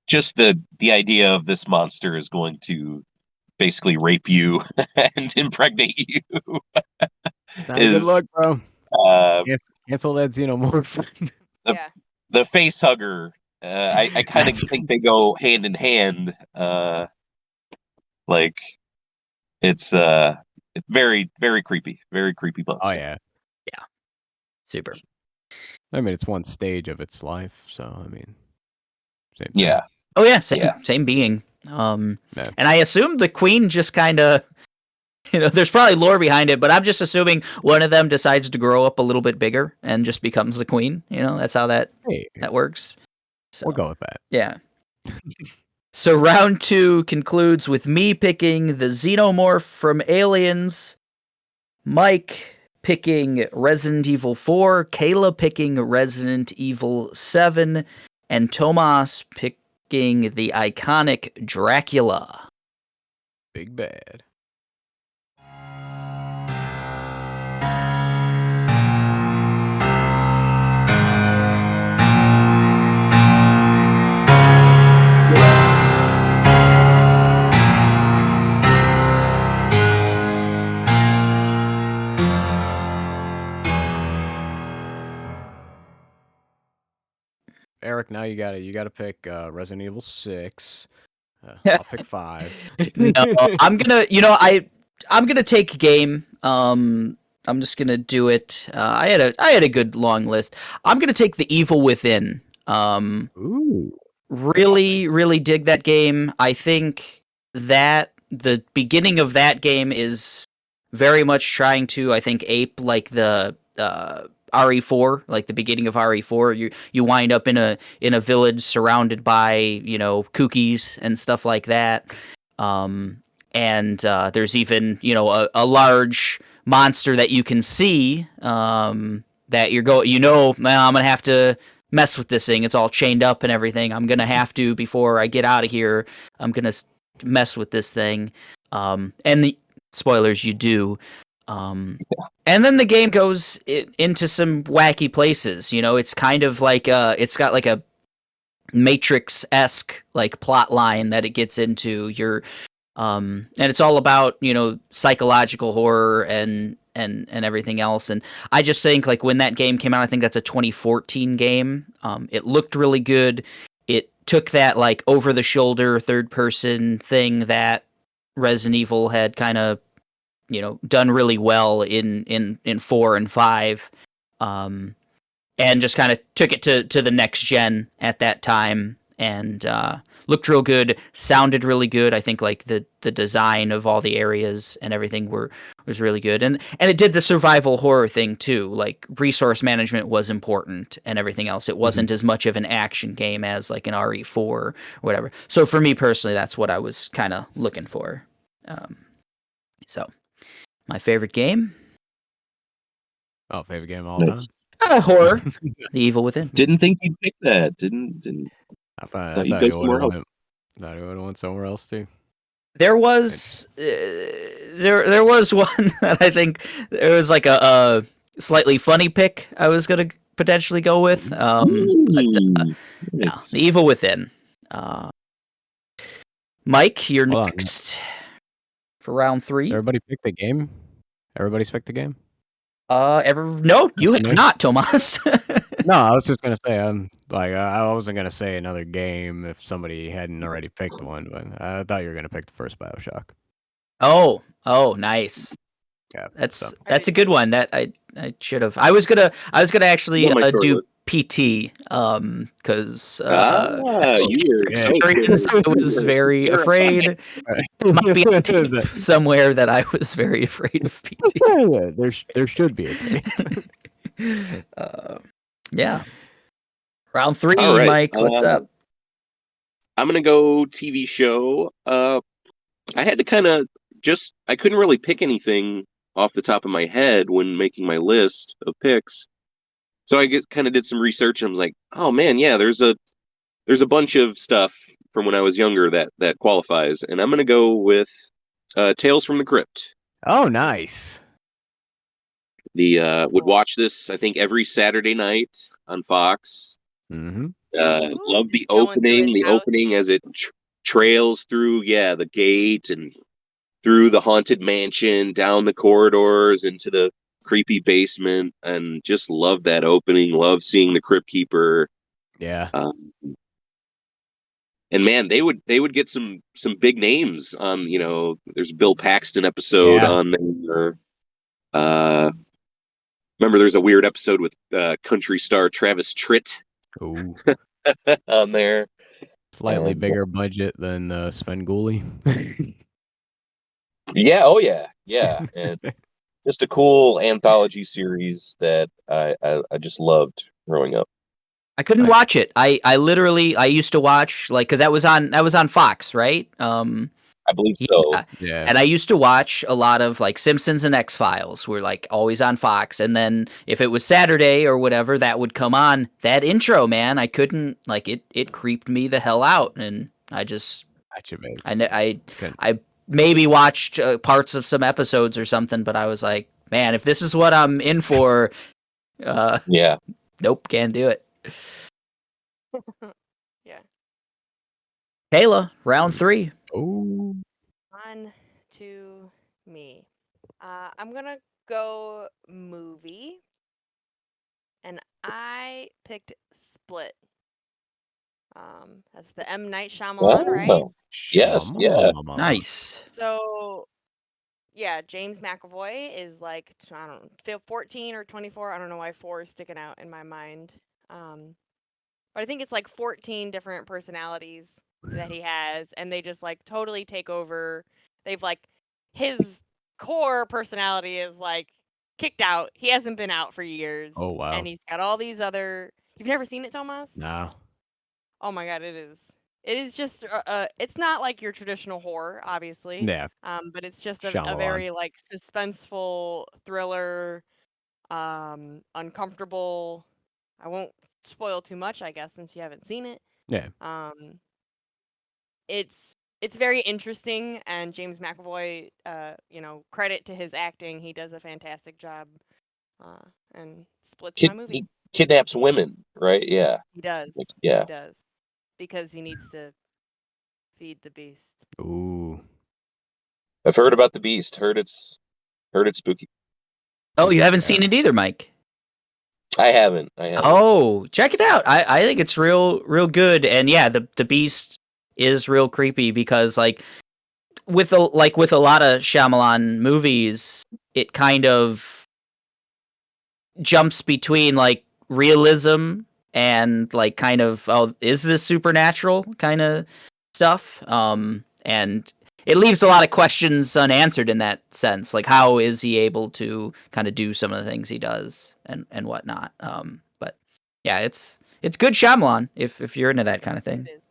Just the idea of this monster is going to basically rape you and impregnate you. Not a good look, bro. Cancel that Xenomorph. The face hugger. I kind of think they go hand in hand. Like it's very, very creepy. Very creepy monster. Oh yeah. Yeah. Super. I mean, it's one stage of its life, so I mean, same thing. Yeah. Oh yeah, same being. And I assume the queen just kind of, there's probably lore behind it, but I'm just assuming one of them decides to grow up a little bit bigger and just becomes the queen. That's how that works. So, we'll go with that. Yeah. So round 2 concludes with me picking the Xenomorph from Aliens, Mike picking Resident Evil 4, Kayla picking Resident Evil 7, and Tomas picking the iconic Dracula. Big bad. Eric, now you gotta pick Resident Evil 6. I'll pick 5. No, I'm gonna take game. I'm just gonna do it. I had a good long list. I'm gonna take The Evil Within. Ooh. Really dig that game. I think that the beginning of that game is very much trying to, I think, ape like the RE4, like the beginning of RE4. You wind up in a village surrounded by kookies and stuff like that. And there's even a large monster that you can see that I'm gonna have to mess with this thing. It's all chained up and everything. I'm gonna have to, before I get out of here, I'm gonna mess with this thing. And the spoilers, you do. And then the game goes into some wacky places. It's kind of like it's got like a Matrix-esque like plot line that it gets into. And it's all about psychological horror and everything else. And I just think like when that game came out, I think that's a 2014 game. It looked really good. It took that like over the shoulder third person thing that Resident Evil had kind of done really well in 4 and 5, and just kind of took it to the next gen at that time. and looked real good, sounded really good. I think like the design of all the areas and everything was really good, and it did the survival horror thing too. Like resource management was important and everything else. It wasn't as much of an action game as like an RE4 or whatever. So for me personally, that's what I was kind of looking for. So my favorite game. Oh, favorite game of all time. Horror, The Evil Within. Didn't think you'd pick that. Didn't. I thought Thought you'd you go would somewhere have else. Thought you would have went somewhere else too. There was there was one that I think there was like a slightly funny pick I was gonna potentially go with. But no, The Evil Within. Mike, you're Hold on. next for round 3. Everybody picked the game. Everybody's picked the game. No, you have not, Tomas. No, I was just gonna say I wasn't gonna say another game if somebody hadn't already picked one, but I thought you were gonna pick the first BioShock. Oh, nice. Yeah, That's a good one. That I should have. I was gonna actually On my do short PT because you were experience. I was very afraid. There might be a tape somewhere that I was very afraid of PT. There should be a tape. Yeah. Round 3, All right, Mike. What's up? I'm gonna go TV show. I had to kind of I couldn't really pick anything off the top of my head when making my list of picks. So I kind of did some research and I was like, oh man, yeah, there's a bunch of stuff from when I was younger that qualifies, and I'm gonna go with Tales from the Crypt. Oh, nice. Would watch this I think every Saturday night on Fox. Mm-hmm. Love the Going through his opening. The house. opening as it trails through, the gate and through the haunted mansion, down the corridors into the creepy basement, and just love that opening. Love seeing the Crypt Keeper. Yeah. And man, they would get some big names on. There's a Bill Paxton episode on there. Remember, there's a weird episode with country star Travis Tritt Ooh. on there. Slightly bigger budget than Svengoolie. Yeah, oh yeah, and just a cool anthology series that I just loved growing up. I couldn't watch it. I literally used to watch because that was on Fox, right? I believe so. Yeah. And I used to watch a lot of like Simpsons and X-Files were like always on Fox, and then if it was Saturday or whatever, that would come on. That intro, man, I couldn't it creeped me the hell out, and I just I maybe watched parts of some episodes or something, but I was like, man, if this is what I'm in for, nope, can't do it. Yeah. Kayla, round 3. Oh. On to me. I'm gonna go movie, and I picked Split. That's the M. Night Shyamalan, right? Yes, yeah. Nice. So, yeah, James McAvoy is like, I don't know, 14 or 24. I don't know why 4 is sticking out in my mind. But I think it's like 14 different personalities that he has, and they just like totally take over. They've like, his core personality is like kicked out. He hasn't been out for years. Oh, wow. And he's got all these other. You've never seen it, Tomas? No. Oh my god, it is. It is just it's not like your traditional horror, obviously. Yeah. But it's just a Shyamalan. very like suspenseful thriller, uncomfortable. I won't spoil too much, I guess, since you haven't seen it. Yeah. It's very interesting, and James McAvoy, credit to his acting, he does a fantastic job. And Split's my movie. He kidnaps women, right? Yeah. He does. Yeah. He does. Because he needs to feed the beast. Ooh. I've heard about the beast. Heard it's spooky. Oh, you haven't seen it either, Mike? I haven't. Oh, check it out. I think it's real good, and yeah, the beast is real creepy because like with a lot of Shyamalan movies, it kind of jumps between like realism and like kind of, oh, is this supernatural kind of stuff? And it leaves a lot of questions unanswered in that sense. Like, how is he able to kind of do some of the things he does and whatnot? But yeah, it's good Shyamalan if you're into that kind of thing. It is.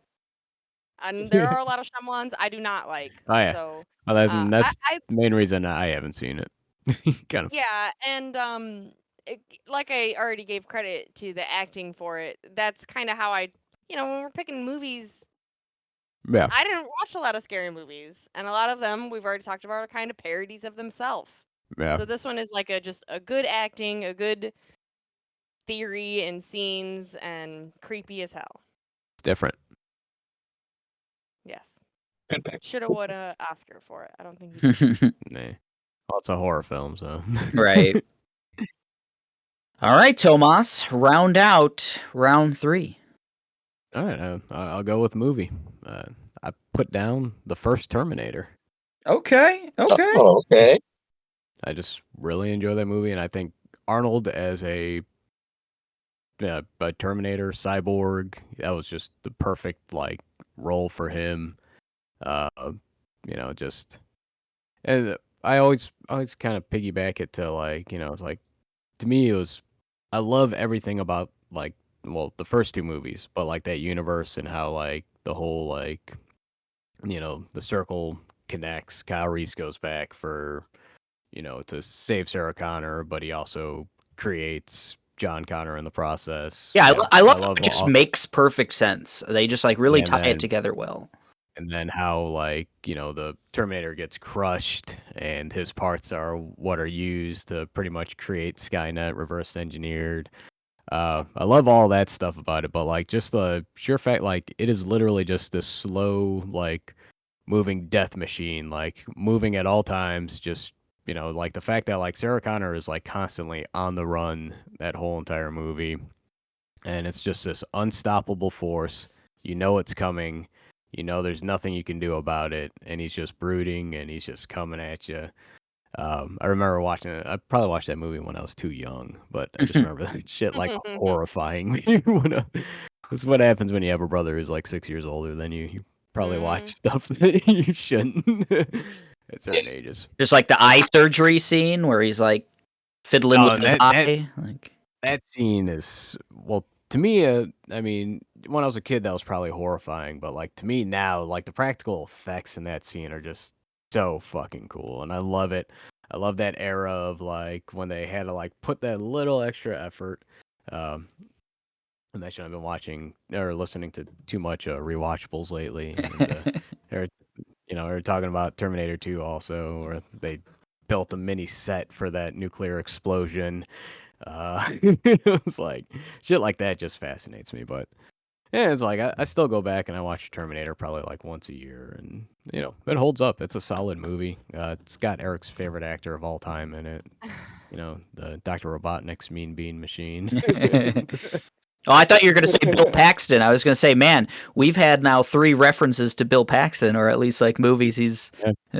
And there are a lot of Shyamalans I do not like. Oh, yeah. So Well, I, that's I the main reason I haven't seen it. Kind of. yeah, and like I already gave credit to the acting for it. That's kind of how I, when we're picking movies, Yeah. I didn't watch a lot of scary movies, and a lot of them we've already talked about are kind of parodies of themselves. Yeah. So this one is like just a good acting, a good theory and scenes, and creepy as hell. Different. Yes. Good pick. Shoulda, woulda, Oscar for it. I don't think he did. Nah. Well, it's a horror film, so. Right. All right, Tomas, round out round 3. All right, I'll go with movie. I put down the first Terminator. Okay. Oh, okay. I just really enjoy that movie, and I think Arnold as a Terminator cyborg, that was just the perfect like role for him. Just and I always kind of piggyback it to like it's like to me it was I love everything about like the first 2 movies, but like that universe and how like the whole like the circle connects. Kyle Reese goes back for to save Sarah Connor, but he also creates John Connor in the process. Yeah, I love how it just all, makes perfect sense. They just like really and tie then, it together well. And then how like the Terminator gets crushed, and his parts are what are used to pretty much create Skynet, reverse engineered. I love all that stuff about it, but like just the sheer fact, like it is literally just this slow, like moving death machine, like moving at all times. Just like the fact that like Sarah Connor is like constantly on the run that whole entire movie, and it's just this unstoppable force. It's coming. There's nothing you can do about it, and he's just brooding, and he's just coming at you. I remember watching it. I probably watched that movie when I was too young, but I just remember that shit like horrifying me. That's what happens when you have a brother who's like 6 years older than you. You probably watch stuff that you shouldn't at certain ages. Just like the eye surgery scene where he's like fiddling with his eye. That scene is to me. I mean, when I was a kid, that was probably horrifying, but like to me now, like the practical effects in that scene are just so fucking cool, and I love it. I love that era of like when they had to like put that little extra effort. I mentioned I've been watching or listening to too much rewatchables lately. And, they're talking about Terminator 2 also, where they built a mini set for that nuclear explosion. It was like shit like that just fascinates me, but yeah, it's like I still go back and I watch Terminator probably like once a year, and it holds up. It's a solid movie. It's got Eric's favorite actor of all time in it. The Dr. Robotnik's Mean Bean Machine. Oh, I thought you were going to say Bill Paxton. I was going to say, man, we've had now 3 references to Bill Paxton, or at least like movies. He's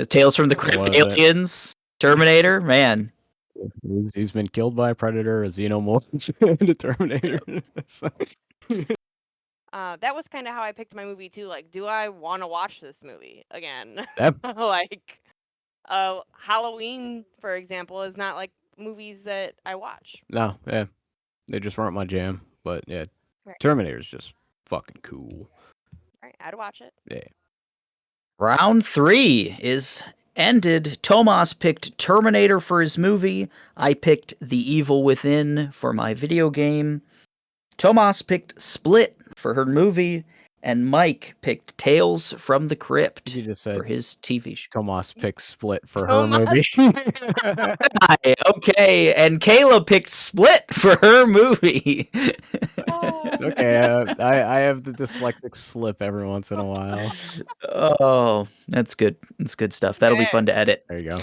Tales from the Crypt, Aliens, Terminator. Man, he's been killed by a predator, a xenomorph, and a Terminator. That was kind of how I picked my movie too. Like, do I want to watch this movie again? Yep. Like, Halloween, for example, is not like movies that I watch. No, yeah, they just weren't my jam. But yeah, Right. Terminator's just fucking cool. Right, I'd watch it. Yeah. Round 3 is ended. Tomas picked Terminator for his movie. I picked The Evil Within for my video game. Tomas picked Split for her movie, and Mike picked Tales from the Crypt for his TV show. Tomas picked Split for her movie. Okay, and Kayla picked Split for her movie. Okay, I have the dyslexic slip every once in a while. Oh, that's good. That's good stuff. That'll be fun to edit. There you go.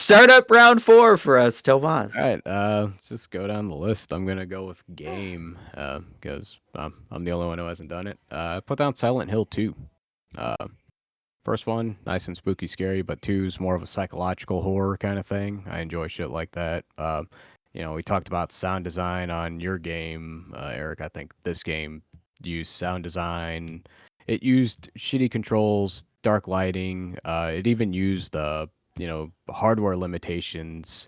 Start up round 4 for us, Tomas. All right, let's just go down the list. I'm gonna go with game because I'm the only one who hasn't done it. I put down Silent Hill 2. First one, nice and spooky, scary, but 2 is more of a psychological horror kind of thing. I enjoy shit like that. We talked about sound design on your game, Eric. I think this game used sound design. It used shitty controls, dark lighting. It even used hardware limitations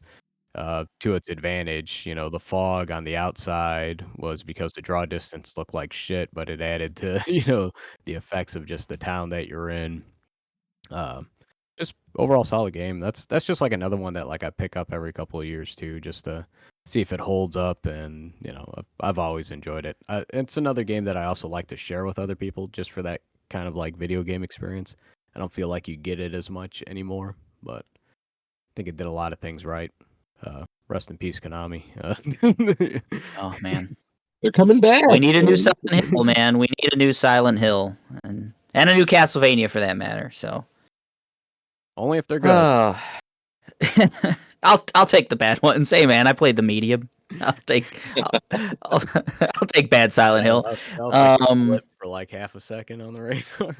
to its advantage. The fog on the outside was because the draw distance looked like shit, but it added to the effects of just the town that you're in. Um, just overall solid game. That's just like another one that like I pick up every couple of years too, just to see if it holds up. And I've always enjoyed it. It's another game that I also like to share with other people, just for that kind of like video game experience. I don't feel like you get it as much anymore, but I think it did a lot of things right. Rest in peace, Konami. Oh man, They're coming back. we need a new Silent Hill, man. We need a new Silent Hill, and a new Castlevania for that matter. So Only if they're good. I'll take the bad ones. Hey man, I played the medium. I'll take bad Silent Hill. That was like a blip for like half a second on the radar.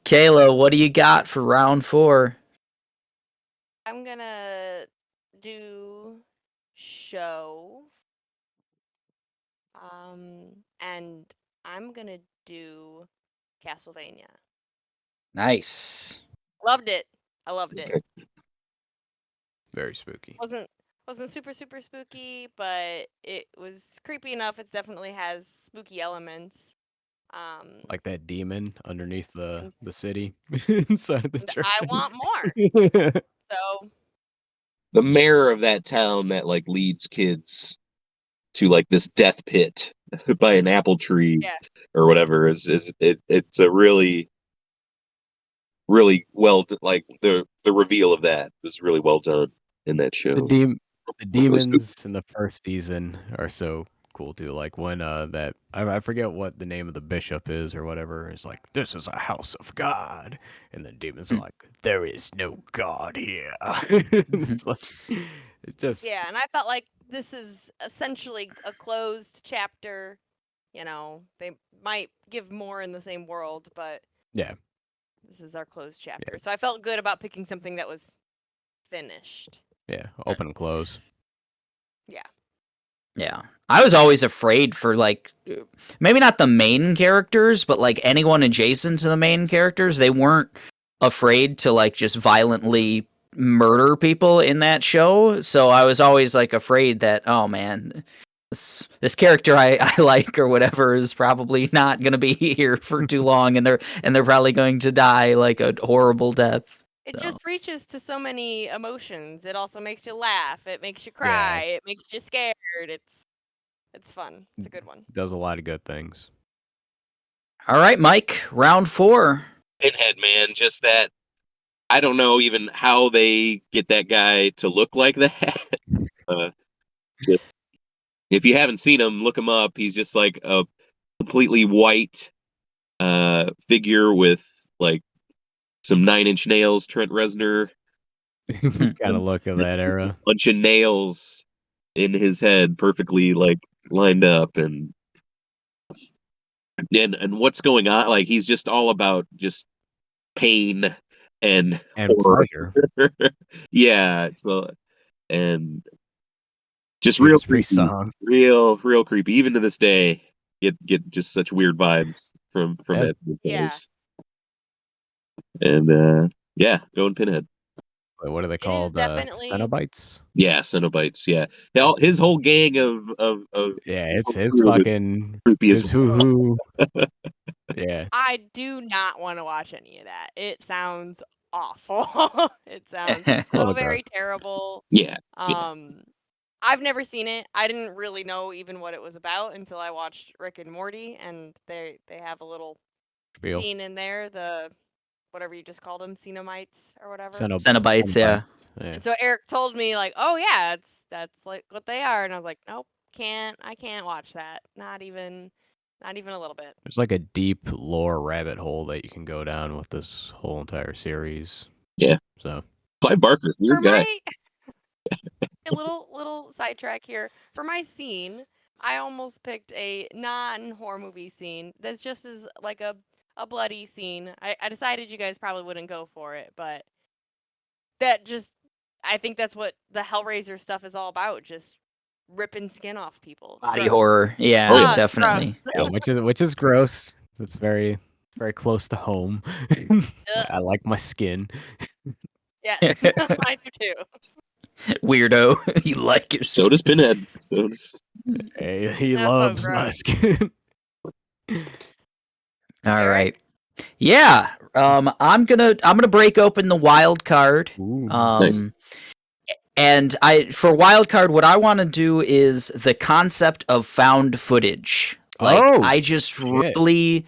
Kayla, what do you got for round 4? I'm gonna do show. And I'm gonna do Castlevania. Nice. Loved it. I loved it. Very spooky. Wasn't super spooky, but it was creepy enough. It definitely has spooky elements. Like that demon underneath the city inside of the church. I want more. So the mayor of that town that like leads kids to like this death pit by an apple tree or whatever it's a really well like the reveal of that was really well done in that show. The demons in the first season are so cool too. Like when that I forget what the name of the bishop is or whatever. It's like, this is a house of God, and the demons are like, there is no God here. It's like it just and I felt like this is essentially a closed chapter. They might give more in the same world, but this is our closed chapter. So I felt good about picking something that was finished. Yeah, open and close. Yeah. I was always afraid for like maybe not the main characters, but like anyone adjacent to the main characters. They weren't afraid to like just violently murder people in that show. So I was always like afraid that, oh man, this character I like or whatever is probably not going to be here for too long, and they're probably going to die like a horrible death. It just reaches to so many emotions. It also makes you laugh. It makes you cry. It makes you scared. It's fun. It's a good one. It does a lot of good things. All right, Mike, round 4. Pinhead, man, just that. I don't know even how they get that guy to look like that. If you haven't seen him, look him up. He's just like a completely white figure with like some 9 Inch Nails, Trent Reznor kind of look of that era. Bunch of nails in his head, perfectly like lined up, and what's going on? Like he's just all about just pain and pleasure. Yeah, so and just real creepy, real creepy. Even to this day, get just such weird vibes from that. And going Pinhead. Wait, what are they called? Cenobites? Yeah, Cenobites. Yeah, his whole gang of it's his fucking creepy as hoo. Yeah, I do not want to watch any of that. It sounds awful. It sounds so very terrible. Yeah. I've never seen it. I didn't really know even what it was about until I watched Rick and Morty, and they have a little scene in there, the whatever you just called them, Cenomites or whatever. Cenobites, yeah. And so Eric told me like, oh yeah, that's like what they are, and I was like, nope, I can't watch that. Not even a little bit. There's like a deep lore rabbit hole that you can go down with this whole entire series. Yeah. So Clive Barker, weird For guy. my a little sidetrack here. For my scene, I almost picked a non-horror movie scene that's just as like a bloody scene. I decided you guys probably wouldn't go for it, but that just I think that's what the Hellraiser stuff is all about, just ripping skin off people. It's Body gross. horror. Yeah, Oh, yeah. definitely. yeah, which is gross. It's very close to home. I like my skin. Yes, I do too. Weirdo. You like your So does Pinhead. So does... Hey, he That's so loves my gross. skin. All Eric? right. Yeah. I'm gonna break open the wild card. Ooh. Nice. And for Wildcard, what I want to do is the concept of found footage. Like, Oh, I just shit. really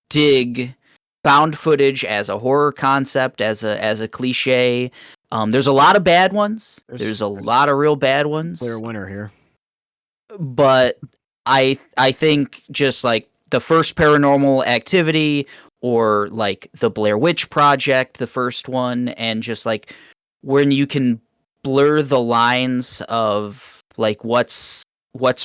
dig found footage as a horror concept, as a cliche. There's a lot of bad ones. There's a lot of real bad ones. Clear winner here. But I think just like the first Paranormal Activity, or like the Blair Witch Project, the first one, and just like when you can blur the lines of like what's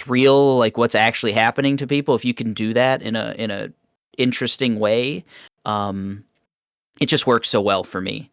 real, like what's actually happening to people, if you can do that in a interesting way, it just works so well for me.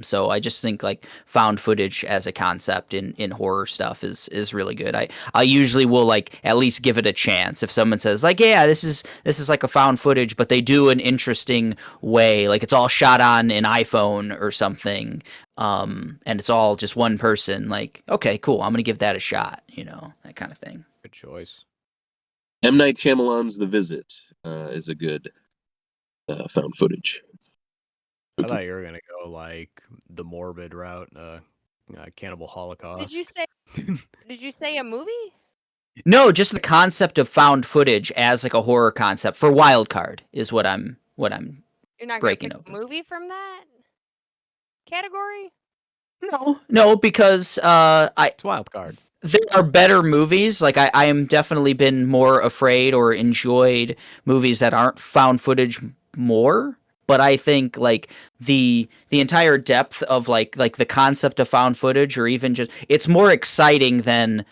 So I just think like found footage as a concept in horror stuff is really good. I usually will like at least give it a chance if someone says like, yeah, this is like a found footage, but they do an interesting way, like it's all shot on an iPhone or something, and it's all just one person. Like, okay, cool, I'm gonna give that a shot. That kind of thing. Good choice. M. Night Shyamalan's The Visit is a good found footage. I thought you were gonna go like the morbid route, Cannibal Holocaust. Did you say a movie? No, just the concept of found footage as like a horror concept for Wildcard is what I'm You're not gonna breaking pick open. a movie from that category? No, because It's Wildcard. there are better movies. Like I am definitely been more afraid or enjoyed movies that aren't found footage more. But I think like the entire depth of like the concept of found footage, or even just it's more exciting than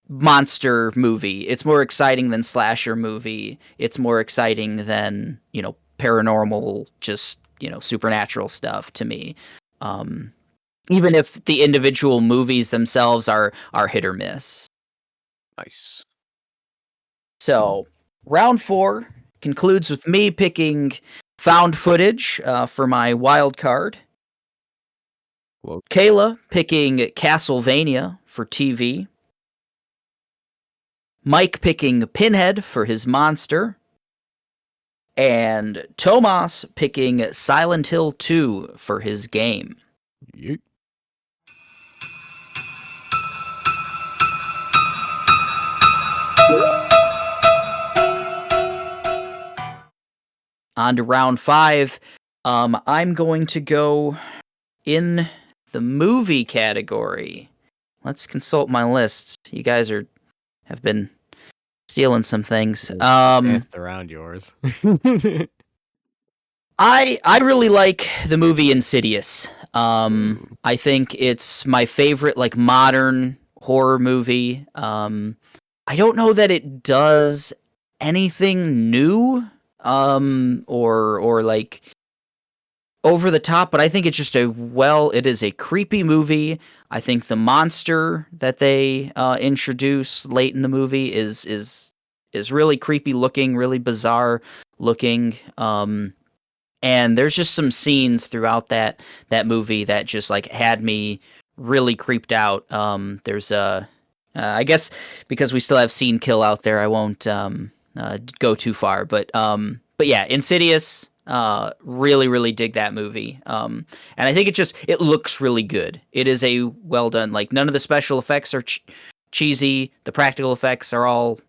monster movie. It's more exciting than slasher movie. It's more exciting than paranormal, just supernatural stuff to me. Even if the individual movies themselves are hit or miss. Nice. So, round 4 concludes with me picking found footage for my wild card. Well, Kayla picking Castlevania for TV. Mike picking Pinhead for his monster. And Tomas picking Silent Hill 2 for his game. yeet. On to round 5. I'm going to go in the movie category. Let's consult my lists. You guys have been stealing some things. Danced around yours. I really like the movie Insidious. I think it's my favorite like modern horror movie. I don't know that it does anything new or like over the top, but I think it's just it is a creepy movie. I think the monster that they introduce late in the movie is really creepy looking, really bizarre looking. And there's just some scenes throughout that movie that just like had me really creeped out. There's I guess because we still have scene kill out there, I won't go too far. But yeah, Insidious. Really dig that movie. And I think it looks really good. It is a well done. Like none of the special effects are cheesy. The practical effects are all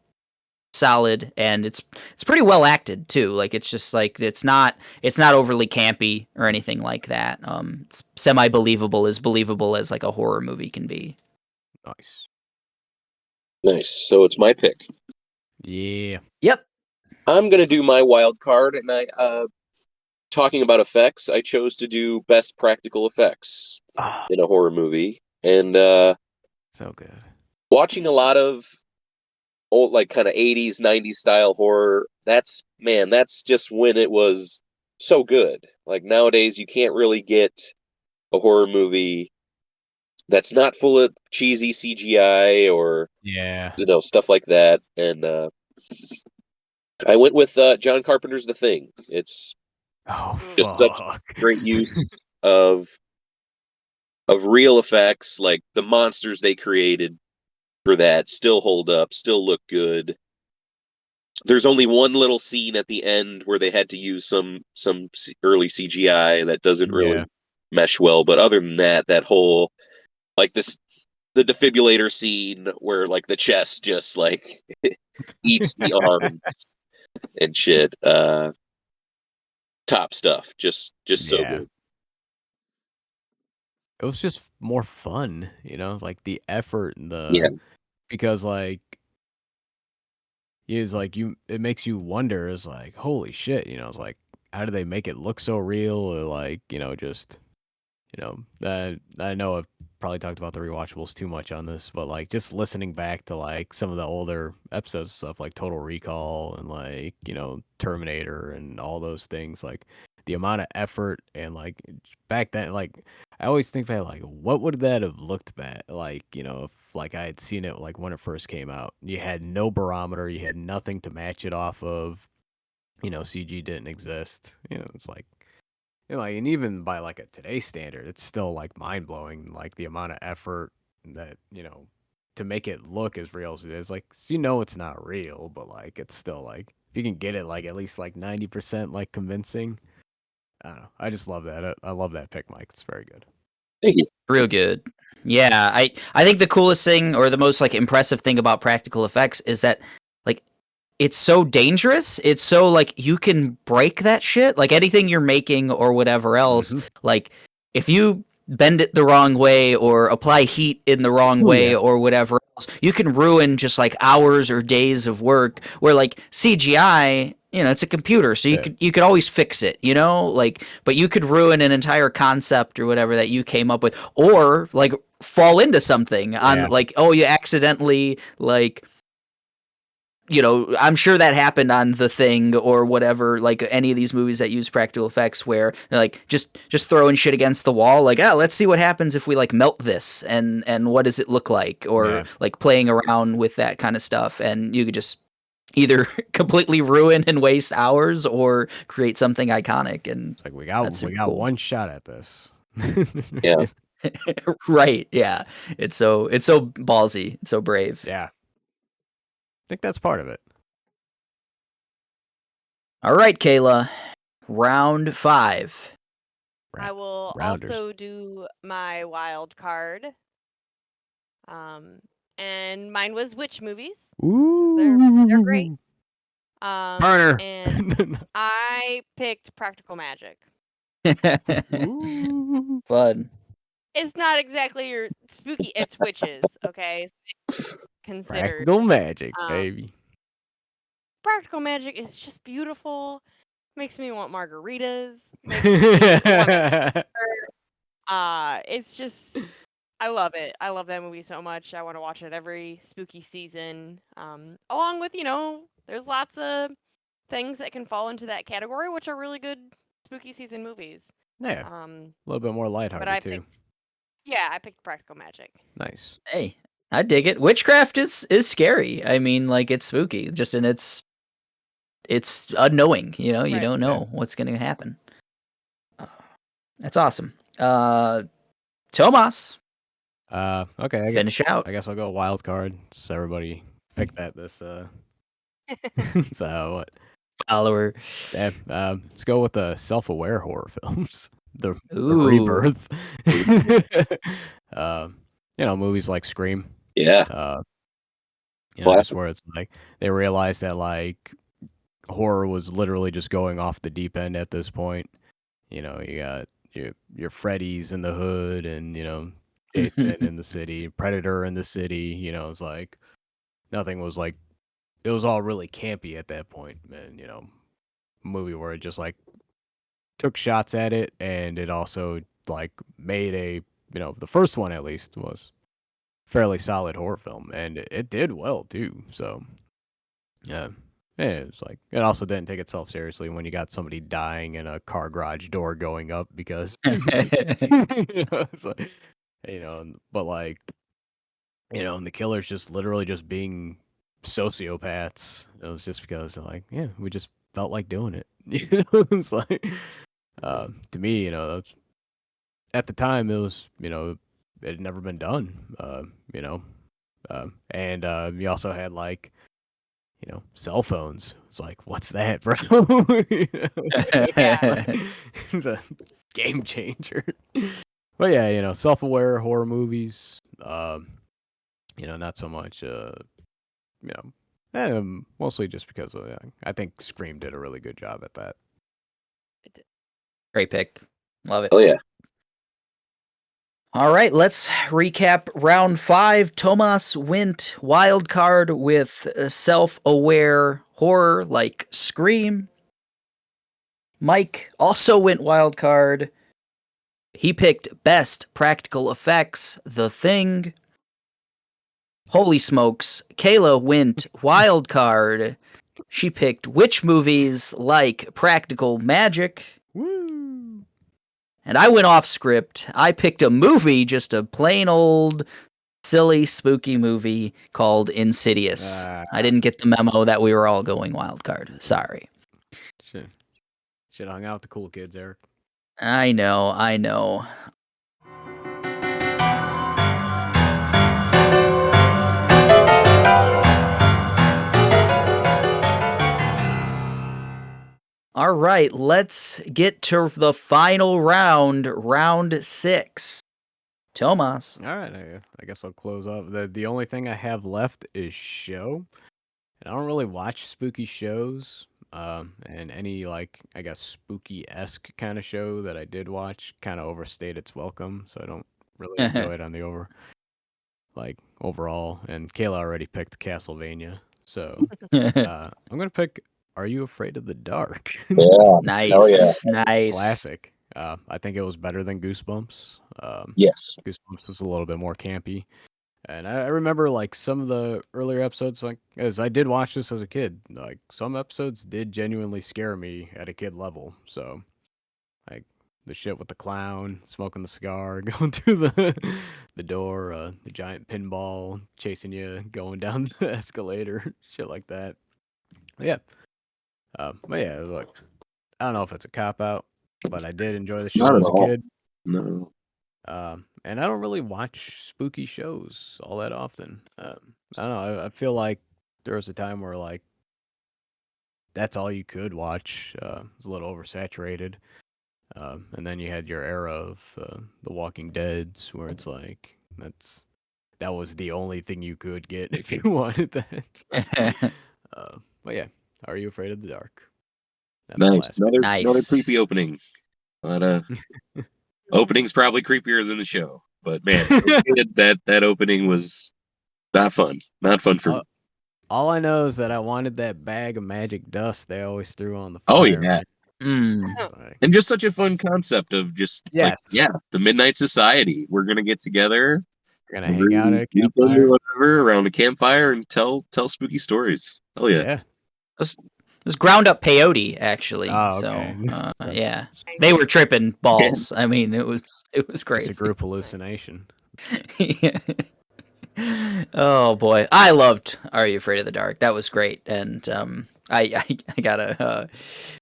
solid, and it's pretty well acted too. Like it's just like it's not overly campy or anything like that. It's semi believable as like a horror movie can be. Nice. So it's my pick. Yeah. Yep. I'm gonna do my wild card, and talking about effects, I chose to do best practical effects Ah, in a horror movie, and so good. watching a lot of old, like, kind of 80s, 90s style horror. That's just when it was so good. Like, nowadays, you can't really get a horror movie that's not full of cheesy CGI or Yeah. stuff like that. And I went with John Carpenter's The Thing. It's Oh just such fuck. great use of real effects. Like, the monsters they created for that still hold up, still look good. There's only one little scene at the end where they had to use some early CGI that doesn't really Yeah. mesh well, but other than that, that whole, like, the defibrillator scene where, like, the chest just, like, eats the arms and shit. Top stuff. Just so Yeah. good. It was just more fun, like the effort and Yeah. because like it's like it makes you wonder, is like, holy shit, it's like, how do they make it look so real? Or like, just I know I've probably talked about the rewatchables too much on this, but like just listening back to like some of the older episodes of stuff like Total Recall and like, Terminator and all those things, like the amount of effort and like back then, like I always think back, like what would that have looked like, if like I had seen it like when it first came out. You had no barometer, you had nothing to match it off of, CG didn't exist. It's like, like, and even by like a today's standard, it's still like mind blowing, like the amount of effort that, to make it look as real as it is. Like, it's not real, but like it's still like if you can get it like at least like 90% like convincing. I don't know. I just love that. I love that pick, Mike. It's very good. Thank you. Real good. Yeah, I think the coolest thing or the most like impressive thing about practical effects is that like it's so dangerous. It's so like you can break that shit. Like anything you're making or whatever else, Mhm. like if you bend it the wrong way or apply heat in the wrong Oh, way yeah. or whatever else, you can ruin just like hours or days of work. Where like CGI, it's a computer, so Yeah. you could always fix it, like, but you could ruin an entire concept or whatever that you came up with, or like fall into something on Yeah. like, oh, you accidentally like I'm sure that happened on The Thing or whatever, like any of these movies that use practical effects where they're like just throwing shit against the wall, like, oh, let's see what happens if we like melt this and what does it look like, or Yeah. like playing around with that kind of stuff, and you could just either completely ruin and waste hours or create something iconic, and It's like that's we super got cool. one shot at this. Yeah. Right, yeah. It's so ballsy, it's so brave. Yeah. I think that's part of it. All right, Kayla, round 5. I will Rounders. also do my wild card. And mine was witch movies. They're great. Ooh. Burner. And I picked practical magic. Ooh. Fun. It's not exactly your spooky. It's witches, okay? Considered. Practical magic, baby. Practical magic is just beautiful. Makes me want margaritas. Makes me want it's just, I love it. I love that movie so much. I want to watch it every spooky season. Along with, there's lots of things that can fall into that category, which are really good spooky season movies. Yeah. A little bit more lighthearted but I too. picked practical magic. Nice. Hey, I dig it. Witchcraft is scary. I mean, like, it's spooky, just in it's unknowing. You Right. don't know what's going to happen. That's awesome. Tomas, Okay. finish out. I guess I'll go wild card. So everybody pick that this so what? Follower. Yeah, let's go with the self-aware horror films. The Ooh. rebirth. Movies like Scream. Yeah. That's where it's like they realized that like horror was literally just going off the deep end at this point. You got your Freddy's in the hood, and Jason in the city, Predator in the city. It's like nothing was like, it was all really campy at that point, and movie where it just like took shots at it, and it also like made a the first one at least was fairly solid horror film, and it did well too. So yeah. Yeah, it was like it also didn't take itself seriously when you got somebody dying and a car garage door going up because it's like, but like and the killer's just literally just being sociopaths. It was just because they're like, yeah, we just felt like doing it. It's like to me, that's, at the time it was it had never been done. And you also had like cell phones. It's like, what's that, bro? It's a game changer. But yeah, self-aware horror movies. Not so much. Mostly just because I think Scream did a really good job at that. Great pick. Love it. Oh yeah. All right, let's recap round 5. Tomas went wild card with self-aware horror like Scream. Mike also went wild card. He picked best practical effects, The Thing. Holy smokes, Kayla went wild card. She picked witch movies like Practical Magic. Woo! And I went off script. I picked a movie, just a plain old, silly, spooky movie called Insidious. I didn't get the memo that we were all going wild card. Sorry. Should have hung out with the cool kids, Eric. I know. All right, let's get to the final round, round 6. Tomas. All right, I guess I'll close off. The only thing I have left is show. And I don't really watch spooky shows. And any like I guess spooky-esque kind of show that I did watch kind of overstayed its welcome, so I don't really enjoy it on the overall. And Kayla already picked Castlevania, so I'm gonna pick Are You Afraid of the Dark? Yeah. Nice. Oh, yeah. Nice. Classic. I think it was better than Goosebumps. Yes. Goosebumps was a little bit more campy. And I remember like some of the earlier episodes, like as I did watch this as a kid, like some episodes did genuinely scare me at a kid level. So like the shit with the clown smoking the cigar, going through the door, the giant pinball chasing you, going down the escalator, shit like that. But yeah, it was like I don't know if it's a cop out, but I did enjoy the show Not at as a all. kid. No. And I don't really watch spooky shows all that often. I don't know. I feel like there was a time where like that's all you could watch. It was a little oversaturated. And then you had your era of The Walking Dead's, where it's like that was the only thing you could get if you wanted that. But yeah, Are You Afraid of the Dark? That's my Nice. last pick. Another creepy opening. But opening's probably creepier than the show. But man, that opening was not fun. Not fun for me. All I know is that I wanted that bag of magic dust they always threw on the fire. Oh yeah. Like, And just such a fun concept of just yes. the Midnight Society. We're gonna get together. We're gonna hang out at a weekend campfire. or whatever around a campfire and tell spooky stories. Oh yeah. It was ground up peyote, actually. Oh, okay. So yeah, they were tripping balls. I mean, it was crazy. It's a group hallucination. Yeah. Oh boy, I loved Are You Afraid of the Dark? That was great, and I gotta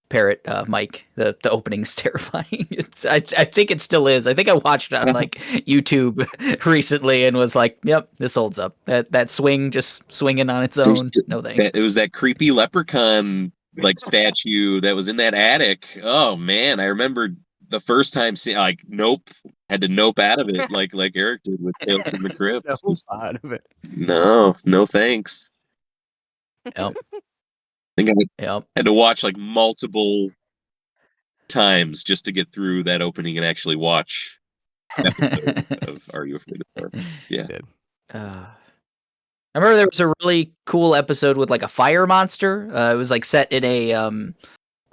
parrot Mike. The opening's terrifying. I think it still is. I think I watched it on like YouTube recently and was like, "Yep, this holds up." That swing just swinging on its own. No thanks. It was that creepy leprechaun like statue that was in that attic. Oh man, I remember the first time seeing had to nope out of it like Eric did with Tales from the Crypt. Out of it. No thanks. Yep. I think I had to watch like multiple times just to get through that opening and actually watch an episode of Are You Afraid of the Dark? Yeah. I remember there was a really cool episode with like a fire monster. It was like set in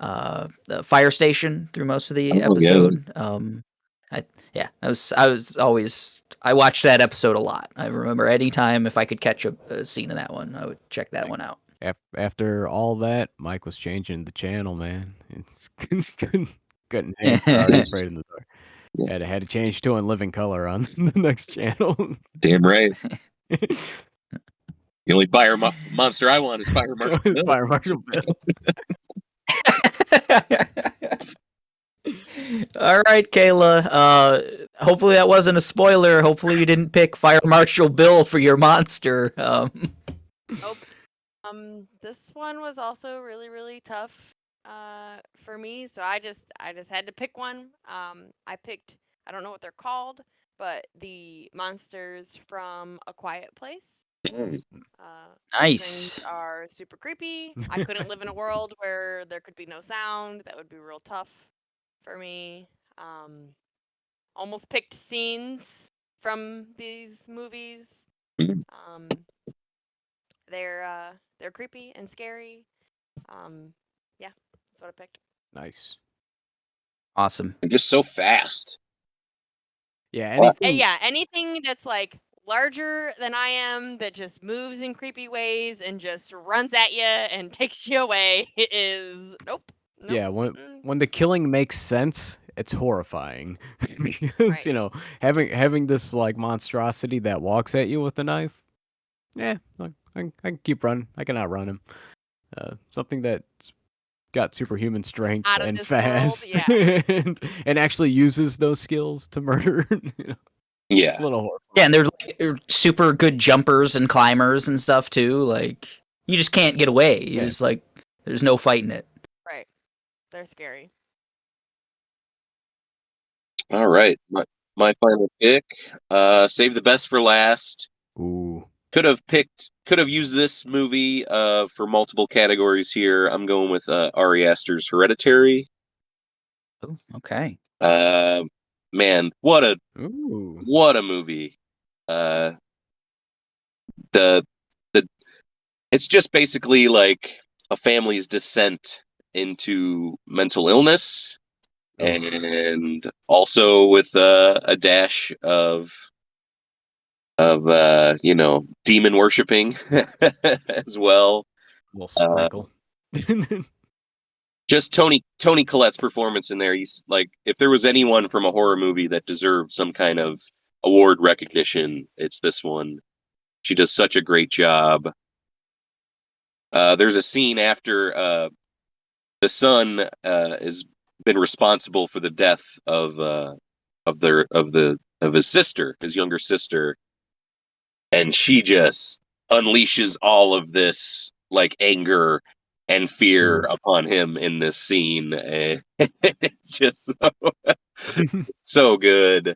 the fire station through most of the Oh, episode. I watched that episode a lot. I remember anytime if I could catch a scene of that one, I would check that one out. After all that, Mike was changing the channel, man. Couldn't hang Nice. right in the door. Yeah. Had to change to in living color on the next channel. Damn right. The only fire monster I want is Fire Marshal Bill. Fire Marshal Bill. All right, Kayla. Hopefully that wasn't a spoiler. Hopefully you didn't pick Fire Marshal Bill for your monster. Nope. This one was also really, really tough for me. So I just had to pick one. I picked, I don't know what they're called, but the monsters from A Quiet Place. Nice. Things are super creepy. I couldn't live in a world where there could be no sound. That would be real tough for me. Almost picked scenes from these movies. Mhm. They're creepy and scary. Yeah, that's what I picked. Nice. Awesome. They're just so fast. Yeah, anything. Yeah, anything that's like larger than I am that just moves in creepy ways and just runs at you and takes you away is nope. Yeah, when the killing makes sense, it's horrifying because Right. having this like monstrosity that walks at you with a knife. Yeah, like, I can keep running. I can outrun him. Something that's got superhuman strength Out of and this world, fast, yeah. and actually uses those skills to murder. Yeah. A little horrifying. Yeah, and they're super good jumpers and climbers and stuff too. Like you just can't get away. You just like there's no fighting it. Right. They're scary. All right. My final pick. Save the best for last. Ooh. Could have used this movie for multiple categories here. I'm going with Ari Aster's Hereditary. Oh, okay. Man, what a movie. The it's just basically like a family's descent into mental illness, and also with a dash of demon worshipping as well. Little sprinkle. Just Toni Collette's performance in there. He's like, if there was anyone from a horror movie that deserved some kind of award recognition, it's this one. She does such a great job. There's a scene after the son has been responsible for the death of his sister, his younger sister, and she just unleashes all of this like anger and fear upon him in this scene. It's just so good.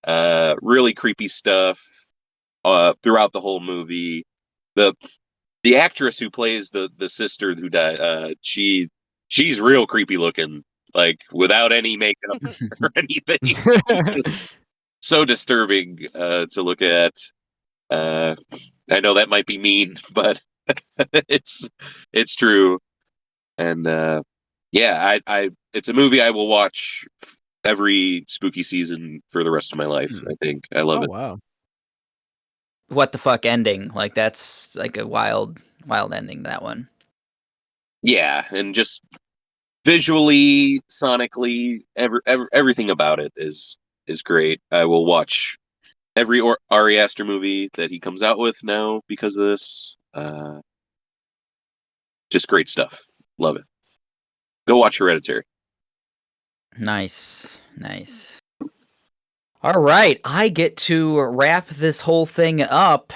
Really creepy stuff throughout the whole movie. The actress who plays the sister who died, she's real creepy looking, like without any makeup or anything. So disturbing to look at. I know that might be mean, but it's true. And it's a movie I will watch every spooky season for the rest of my life. I think I love it. Wow. What the fuck ending? Like that's like a wild ending, that one. Yeah, and just visually, sonically, everything about it is great. I will watch every Ari Aster movie that he comes out with now because of this. Just great stuff. Love it. Go watch Hereditary. Nice. All right, I get to wrap this whole thing up.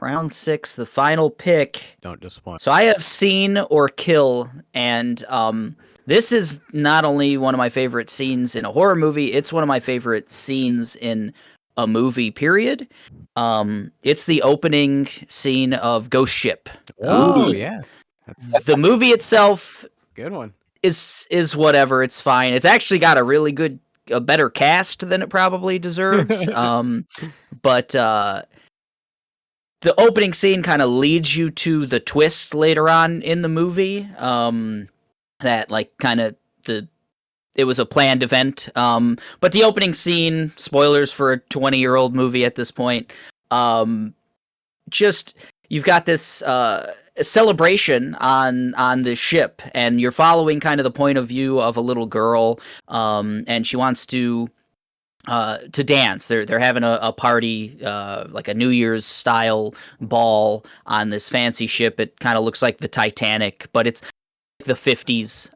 Round 6, the final pick. Don't disappoint. So I have Seen or Kill, and this is not only one of my favorite scenes in a horror movie, it's one of my favorite scenes in a movie, period. It's the opening scene of Ghost Ship. Oh, yeah. The movie itself Good one. is whatever, it's fine. It's actually got a better cast than it probably deserves. But the opening scene kind of leads you to the twist later on in the movie. that like kind of it was a planned event. But the opening scene, spoilers for a 20-year-old movie at this point, just you've got this celebration on this ship, and you're following kind of the point of view of a little girl, and she wants to dance. They're having a party, like a New Year's style ball on this fancy ship. It kind of looks like the Titanic, but it's the 50s.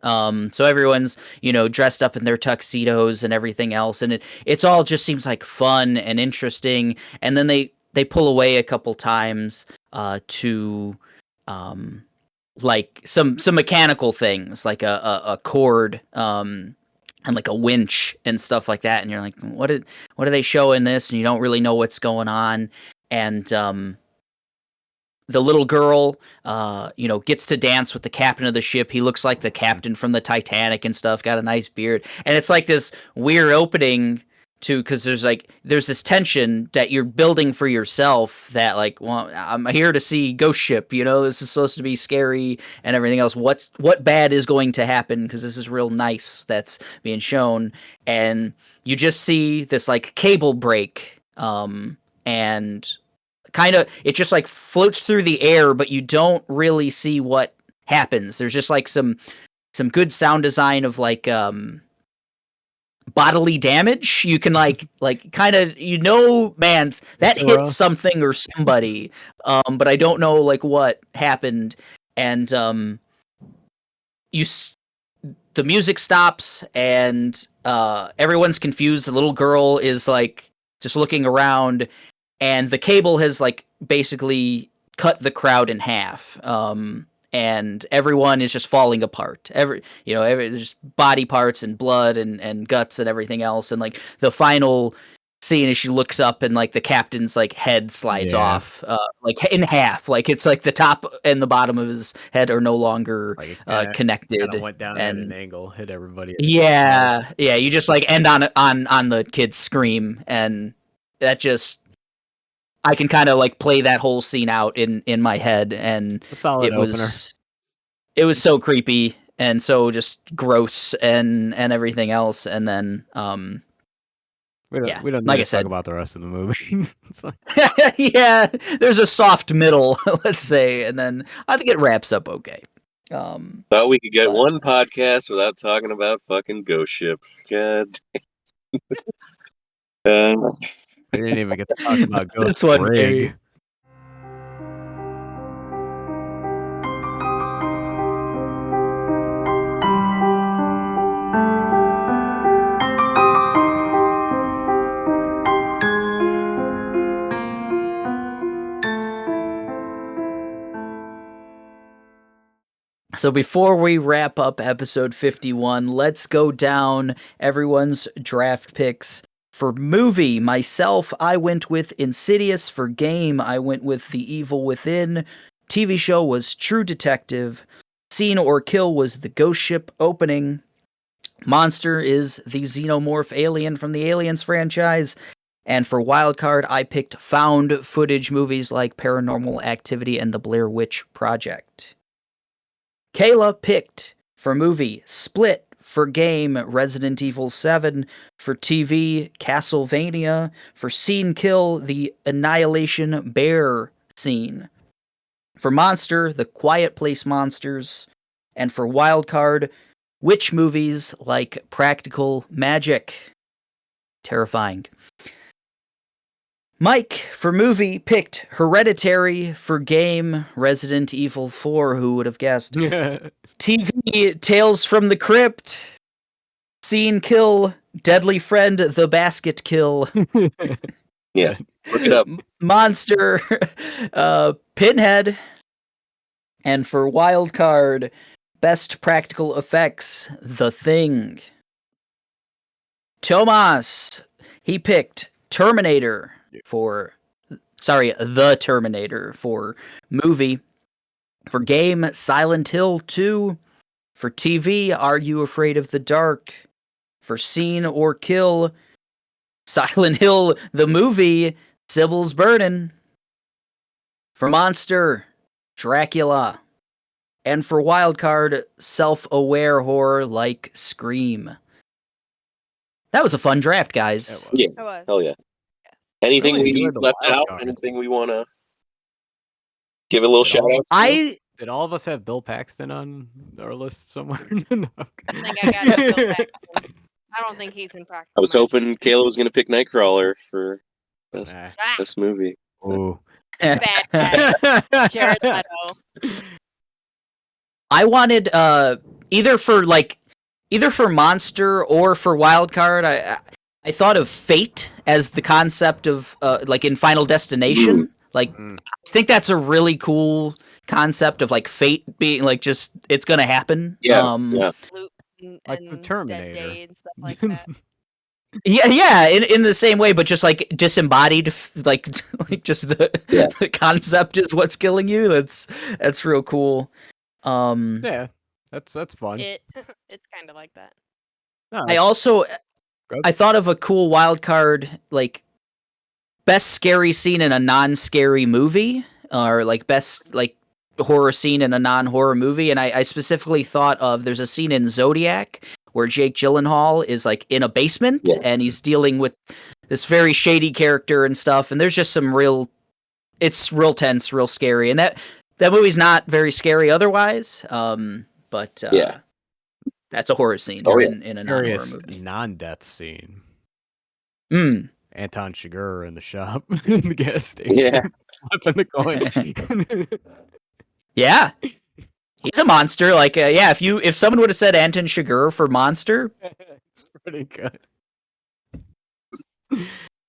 So everyone's, dressed up in their tuxedos and everything else, and it's all just seems like fun and interesting. And then they pull away a couple times to like some mechanical things, like a cord and like a winch and stuff like that. And you're like, what are they showing this? And you don't really know what's going on. And the little girl, gets to dance with the captain of the ship. He looks like the captain from the Titanic and stuff, got a nice beard. And it's like this weird opening because there's this tension that you're building for yourself that like, well, I'm here to see Ghost Ship, this is supposed to be scary and everything else. What bad is going to happen? Because this is real nice that's being shown. And you just see this like cable break, and kind of it just like floats through the air, but you don't really see what happens. There's just like some good sound design of like bodily damage. You can like kind of man, that hit something or somebody, but I don't know like what happened. And the music stops, and everyone's confused. The little girl is like just looking around, and the cable has like basically cut the crowd in half. And everyone is just falling apart. There's just body parts and blood and guts and everything else. And like the final scene is she looks up and like the captain's like head slides off, like in half. Like it's like the top and the bottom of his head are no longer connected. Kind of went down at an angle, hit everybody. Yeah. You just like end on the kid's scream, and that just. I can kind of like play that whole scene out in my head, and a solid opener. It was so creepy and so just gross and everything else. And then we don't like need I to said, talk about the rest of the movie. Yeah, there's a soft middle, let's say, and then I think it wraps up okay. Thought we could get one podcast without talking about fucking Ghost Ship. God. We didn't even get to talk about Ghost This one, Rig. baby. So before we wrap up episode 51, let's go down everyone's draft picks. For movie, myself, I went with Insidious. For game, I went with The Evil Within. TV show was True Detective. Scene or kill was The Ghost Ship opening. Monster is the xenomorph alien from the Aliens franchise. And for Wildcard, I picked found footage movies like Paranormal Activity and The Blair Witch Project. Kayla picked for movie Split. For game, Resident Evil 7. For TV, Castlevania. For scene kill, the Annihilation Bear scene. For monster, The Quiet Place Monsters. And for wildcard, witch movies like Practical Magic. Terrifying. Mike, for movie, picked Hereditary. For game, Resident Evil 4. Who would have guessed? TV, Tales from the Crypt. Scene kill, Deadly Friend, The Basket Kill. Yes, look it up. Monster, Pinhead. And for wildcard, best practical effects, The Thing. Tomas, he picked Terminator The Terminator for movie. For game, Silent Hill 2. For TV, Are You Afraid of the Dark? For scene or kill, Silent Hill, the movie, Sybil's Burden. For monster, Dracula. and for Wildcard, self-aware horror like Scream. That was a fun draft, guys. Yeah. It was. Hell yeah. Anything Really we enjoyed the left wild out? card. Anything we want to give a little Did shout all out? of us- Did all of us have Bill Paxton on our list somewhere? No. I think I got Bill Paxton. I don't think he's in practice. I was hoping Kayla was going to pick Nightcrawler for best, Nah. best movie. Ooh. Bad guy. Jared Leto. I wanted either for Monster or for Wildcard. I thought of Fate as the concept of like in Final Destination. Like I think that's a really cool concept of like fate being like just it's gonna happen. Yeah. Loop and, Like the and Terminator. Dead Day and stuff like that. Yeah, in the same way, but just like disembodied, like just the concept is what's killing you. That's real cool. Yeah, that's fun. It's kind of like that. No, I also I thought of a cool wild card like best scary scene in a non-scary movie, or like best like horror scene in a non-horror movie, and I specifically thought of there's a scene in Zodiac where Jake Gyllenhaal is like in a basement and he's dealing with this very shady character and stuff, and there's just it's real tense, real scary, and that movie's not very scary otherwise, but that's a horror scene in a non-horror movie. Non-death scene. Anton Chigurh in the shop, in the gas station. Yeah. Flipping the coin. Yeah. He's a monster. Like, if someone would have said Anton Chigurh for Monster, it's pretty good.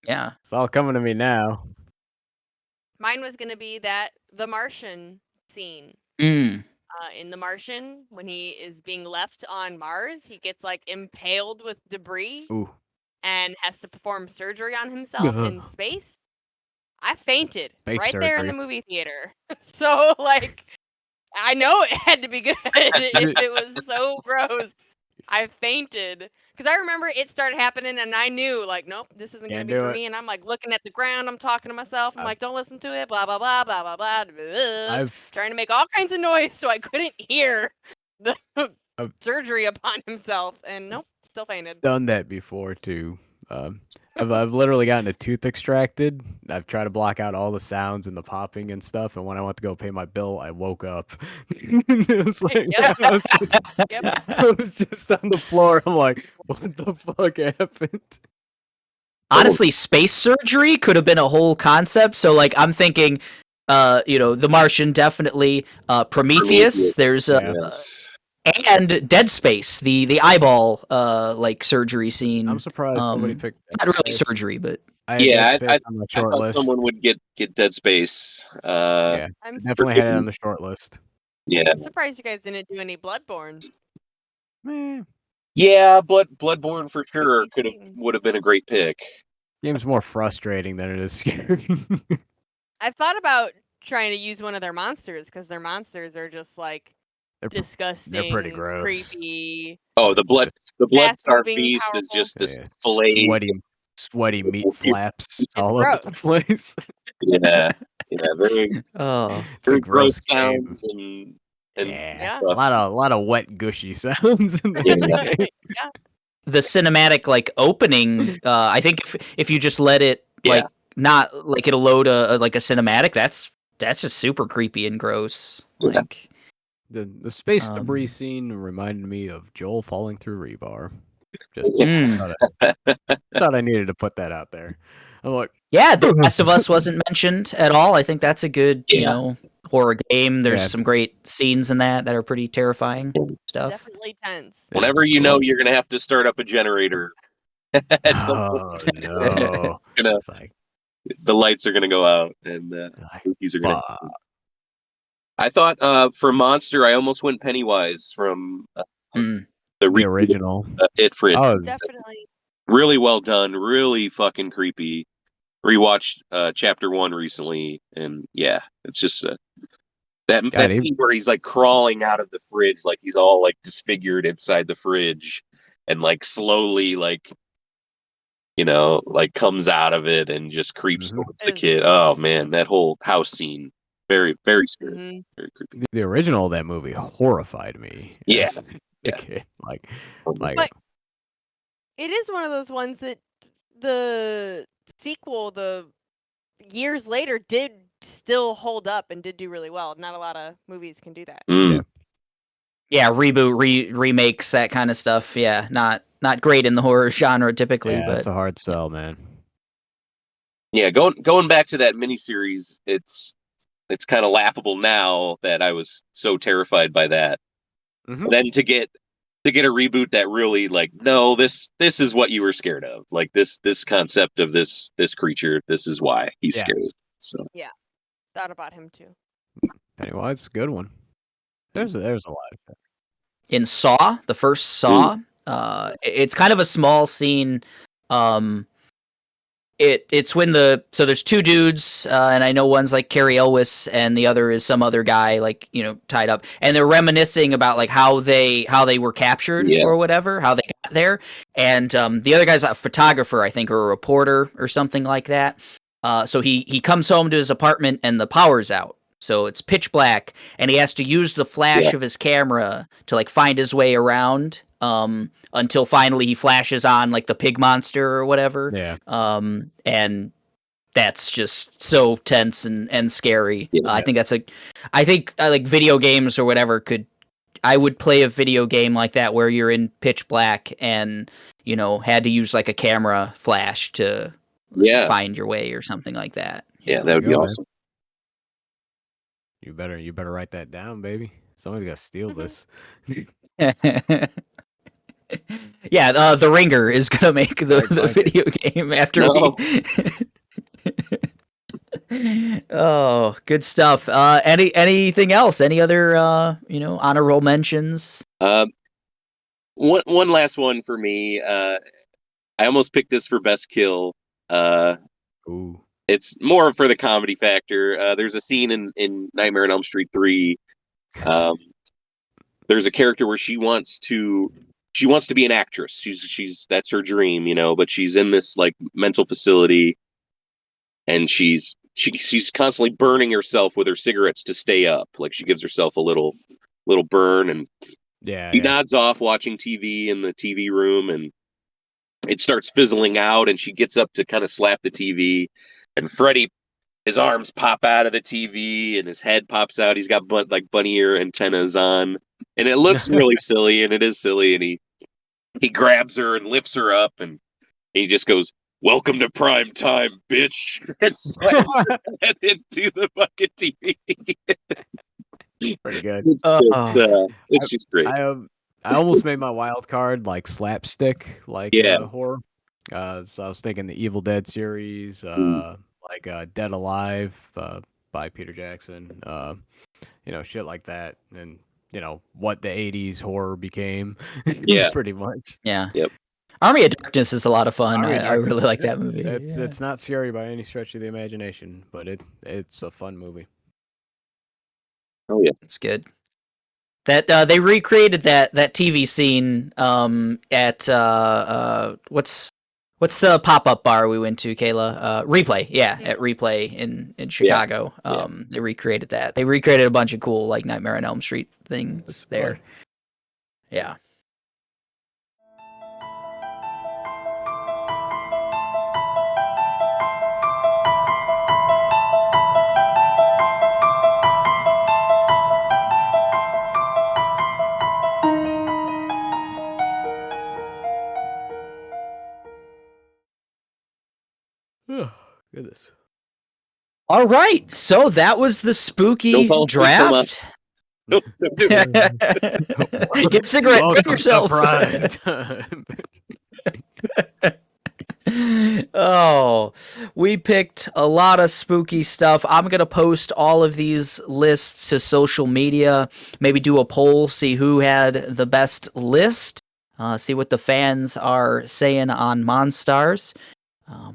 Yeah. It's all coming to me now. Mine was going to be the Martian scene. Mm. In The Martian, when he is being left on Mars, he gets like impaled with debris. Ooh. And has to perform surgery on himself in space. I fainted there in the movie theater. So, like, I know it had to be good if it was so gross. I fainted. Because I remember it started happening and I knew, like, nope, this isn't going to be for me. And I'm, like, looking at the ground. I'm talking to myself. I'm like, don't listen to it. Blah, blah, blah, blah, blah, blah. blah. Trying to make all kinds of noise so I couldn't hear the surgery upon himself. And nope. Still fainted. Done that before too. I've literally gotten a tooth extracted. I've tried to block out all the sounds and the popping and stuff. And when I went to go pay my bill, I woke up. It was like I was just on the floor. I'm like, what the fuck happened? Honestly, space surgery could have been a whole concept. So, like, I'm thinking, The Martian definitely. Prometheus. There's and Dead Space, the eyeball like surgery scene. I'm surprised nobody picked. It's not really surgery, but I thought someone would get Dead Space. I definitely had it on the short list. Yeah, I'm surprised you guys didn't do any Bloodborne. Yeah, Bloodborne for sure would have been a great pick. Game's more frustrating than it is scary. I thought about trying to use one of their monsters because their monsters are just like. Disgusting. They're pretty gross. Creepy. Oh, the Bloodstar Beast is just this sweaty meat flaps all over the place. Yeah, very very gross game. sounds and stuff. A lot of wet gushy sounds. In the game. The cinematic like opening. I think if you just let it like not like it'll load a cinematic. That's just super creepy and gross. Like. The space debris scene reminded me of Joel falling through rebar. Just thought I needed to put that out there. I'm like, The Last of Us wasn't mentioned at all. I think that's a good, horror game. There's some great scenes in that are pretty terrifying stuff. Definitely tense. Whenever you're gonna have to start up a generator at some point. No. The lights are gonna go out and spookies are gonna. I thought for Monster, I almost went Pennywise from the original It Fridge. Oh, definitely. Really well done. Really fucking creepy. Rewatched chapter 1 recently, and it's just that scene where he's like crawling out of the fridge, like he's all like disfigured inside the fridge, and like slowly like comes out of it and just creeps towards the kid. Oh man, that whole house scene. Very, very scary. Mhm. Very creepy. The original of that movie horrified me. Yeah. as a Yeah. kid. Like But it is one of those ones that the sequel, the years later, did still hold up and did do really well. Not a lot of movies can do that. Mm. Yeah, reboot, remakes, that kind of stuff. Yeah, not great in the horror genre typically, yeah, but it's a hard sell, man. Yeah, going back to that miniseries, it's kind of laughable now that I was so terrified by that. Mhm. And then to get a reboot that really like, no, this is what you were scared of. Like this concept of this creature, this is why he's Yeah. scary. So Thought about him too. Pennywise, good one. There's a lot. in Saw, the first Saw, it's kind of a small scene. It's when so there's two dudes, and I know one's like Carrie Elwes, and the other is some other guy, like, you know, tied up, and they're reminiscing about like how they were captured or whatever, how they got there, and the other guy's a photographer, I think, or a reporter or something like that. So he comes home to his apartment and the power's out. So it's pitch black, and he has to use the flash of his camera to like find his way around. Until finally he flashes on like the pig monster or whatever. Yeah. And that's just so tense and scary. Yeah. I think like video games or whatever I would play a video game like that where you're in pitch black and, you know, had to use like a camera flash to find your way or something like that. Yeah, that would be awesome. You better write that down, baby. Somebody's got to steal this. Yeah, The Ringer is gonna make the video game after Oh, good stuff. Anything else? Any other honorable mentions? One last one for me. I almost picked this for best kill. Ooh. It's more for the comedy factor. There's a scene in Nightmare on Elm Street 3. There's a character where she wants to be an actress. She's that's her dream, you know, but she's in this like mental facility, and she's constantly burning herself with her cigarettes to stay up. Like she gives herself a little burn, and she nods off watching TV in the TV room, and it starts fizzling out, and she gets up to kind of slap the TV, and Freddy, his arms pop out of the TV and his head pops out. He's got bunny ear antennas on, and it looks really silly, and it is silly. And he grabs her and lifts her up, and he just goes, "Welcome to prime time, bitch," and slams her head into the fucking TV. Pretty good. It's just great. I almost made my wild card like slapstick, like horror. So I was thinking the Evil Dead series, like Dead Alive by Peter Jackson, shit like that, and what the '80s horror became. Pretty much. Yeah. Yep. Army of Darkness is a lot of fun. I really like that movie. It's not scary by any stretch of the imagination, but it's a fun movie. Oh yeah, it's good. That they recreated that TV scene at what's the pop-up bar we went to, Kayla? Replay, at Replay in Chicago. They recreated that. They recreated a bunch of cool like Nightmare on Elm Street things there. Fun. Yeah. Oh, goodness. All right, so that was the spooky draft. Nope. Get a cigarette, put yourself. Oh, we picked a lot of spooky stuff. I'm going to post all of these lists to social media, maybe do a poll, see who had the best list, see what the fans are saying on Monstars.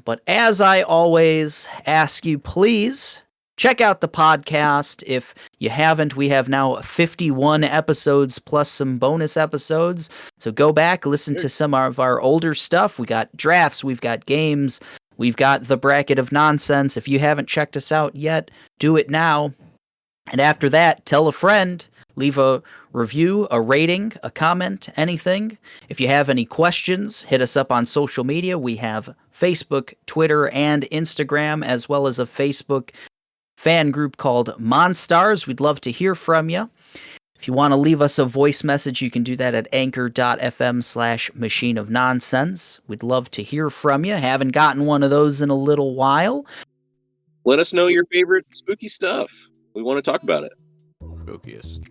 But as I always ask you, please check out the podcast. If you haven't, we have now 51 episodes plus some bonus episodes. So go back, listen to some of our older stuff. We got drafts, we've got games, we've got the bracket of nonsense. If you haven't checked us out yet, do it now. And after that, tell a friend, leave a review, a rating, a comment, anything. If you have any questions, hit us up on social media. We have Facebook, Twitter, and Instagram, as well as a Facebook fan group called Monstars. We'd love to hear from you. If you want to leave us a voice message, you can do that at anchor.fm/machineofnonsense. We'd love to hear from you. Haven't gotten one of those in a little while. Let us know your favorite spooky stuff. We want to talk about it. Spookiest.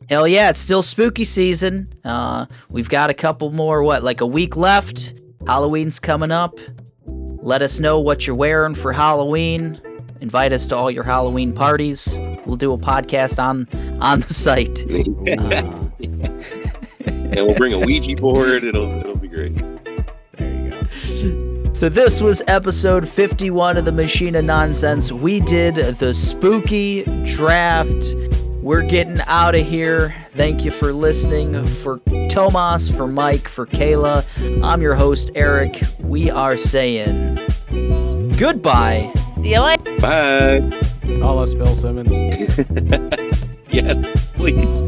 Hell yeah, it's still spooky season. We've got a couple more, like a week left. Halloween's coming up. Let us know what you're wearing for Halloween. Invite us to all your Halloween parties. We'll do a podcast on the site. And we'll bring a Ouija board. It'll be great. There you go. So this was episode 51 of the Machine of Nonsense. We did the spooky draft. We're getting out of here. Thank you for listening. For Tomas, for Mike, for Kayla, I'm your host, Eric. We are saying goodbye. See you later. Bye. Call us Bill Simmons. Yes, please.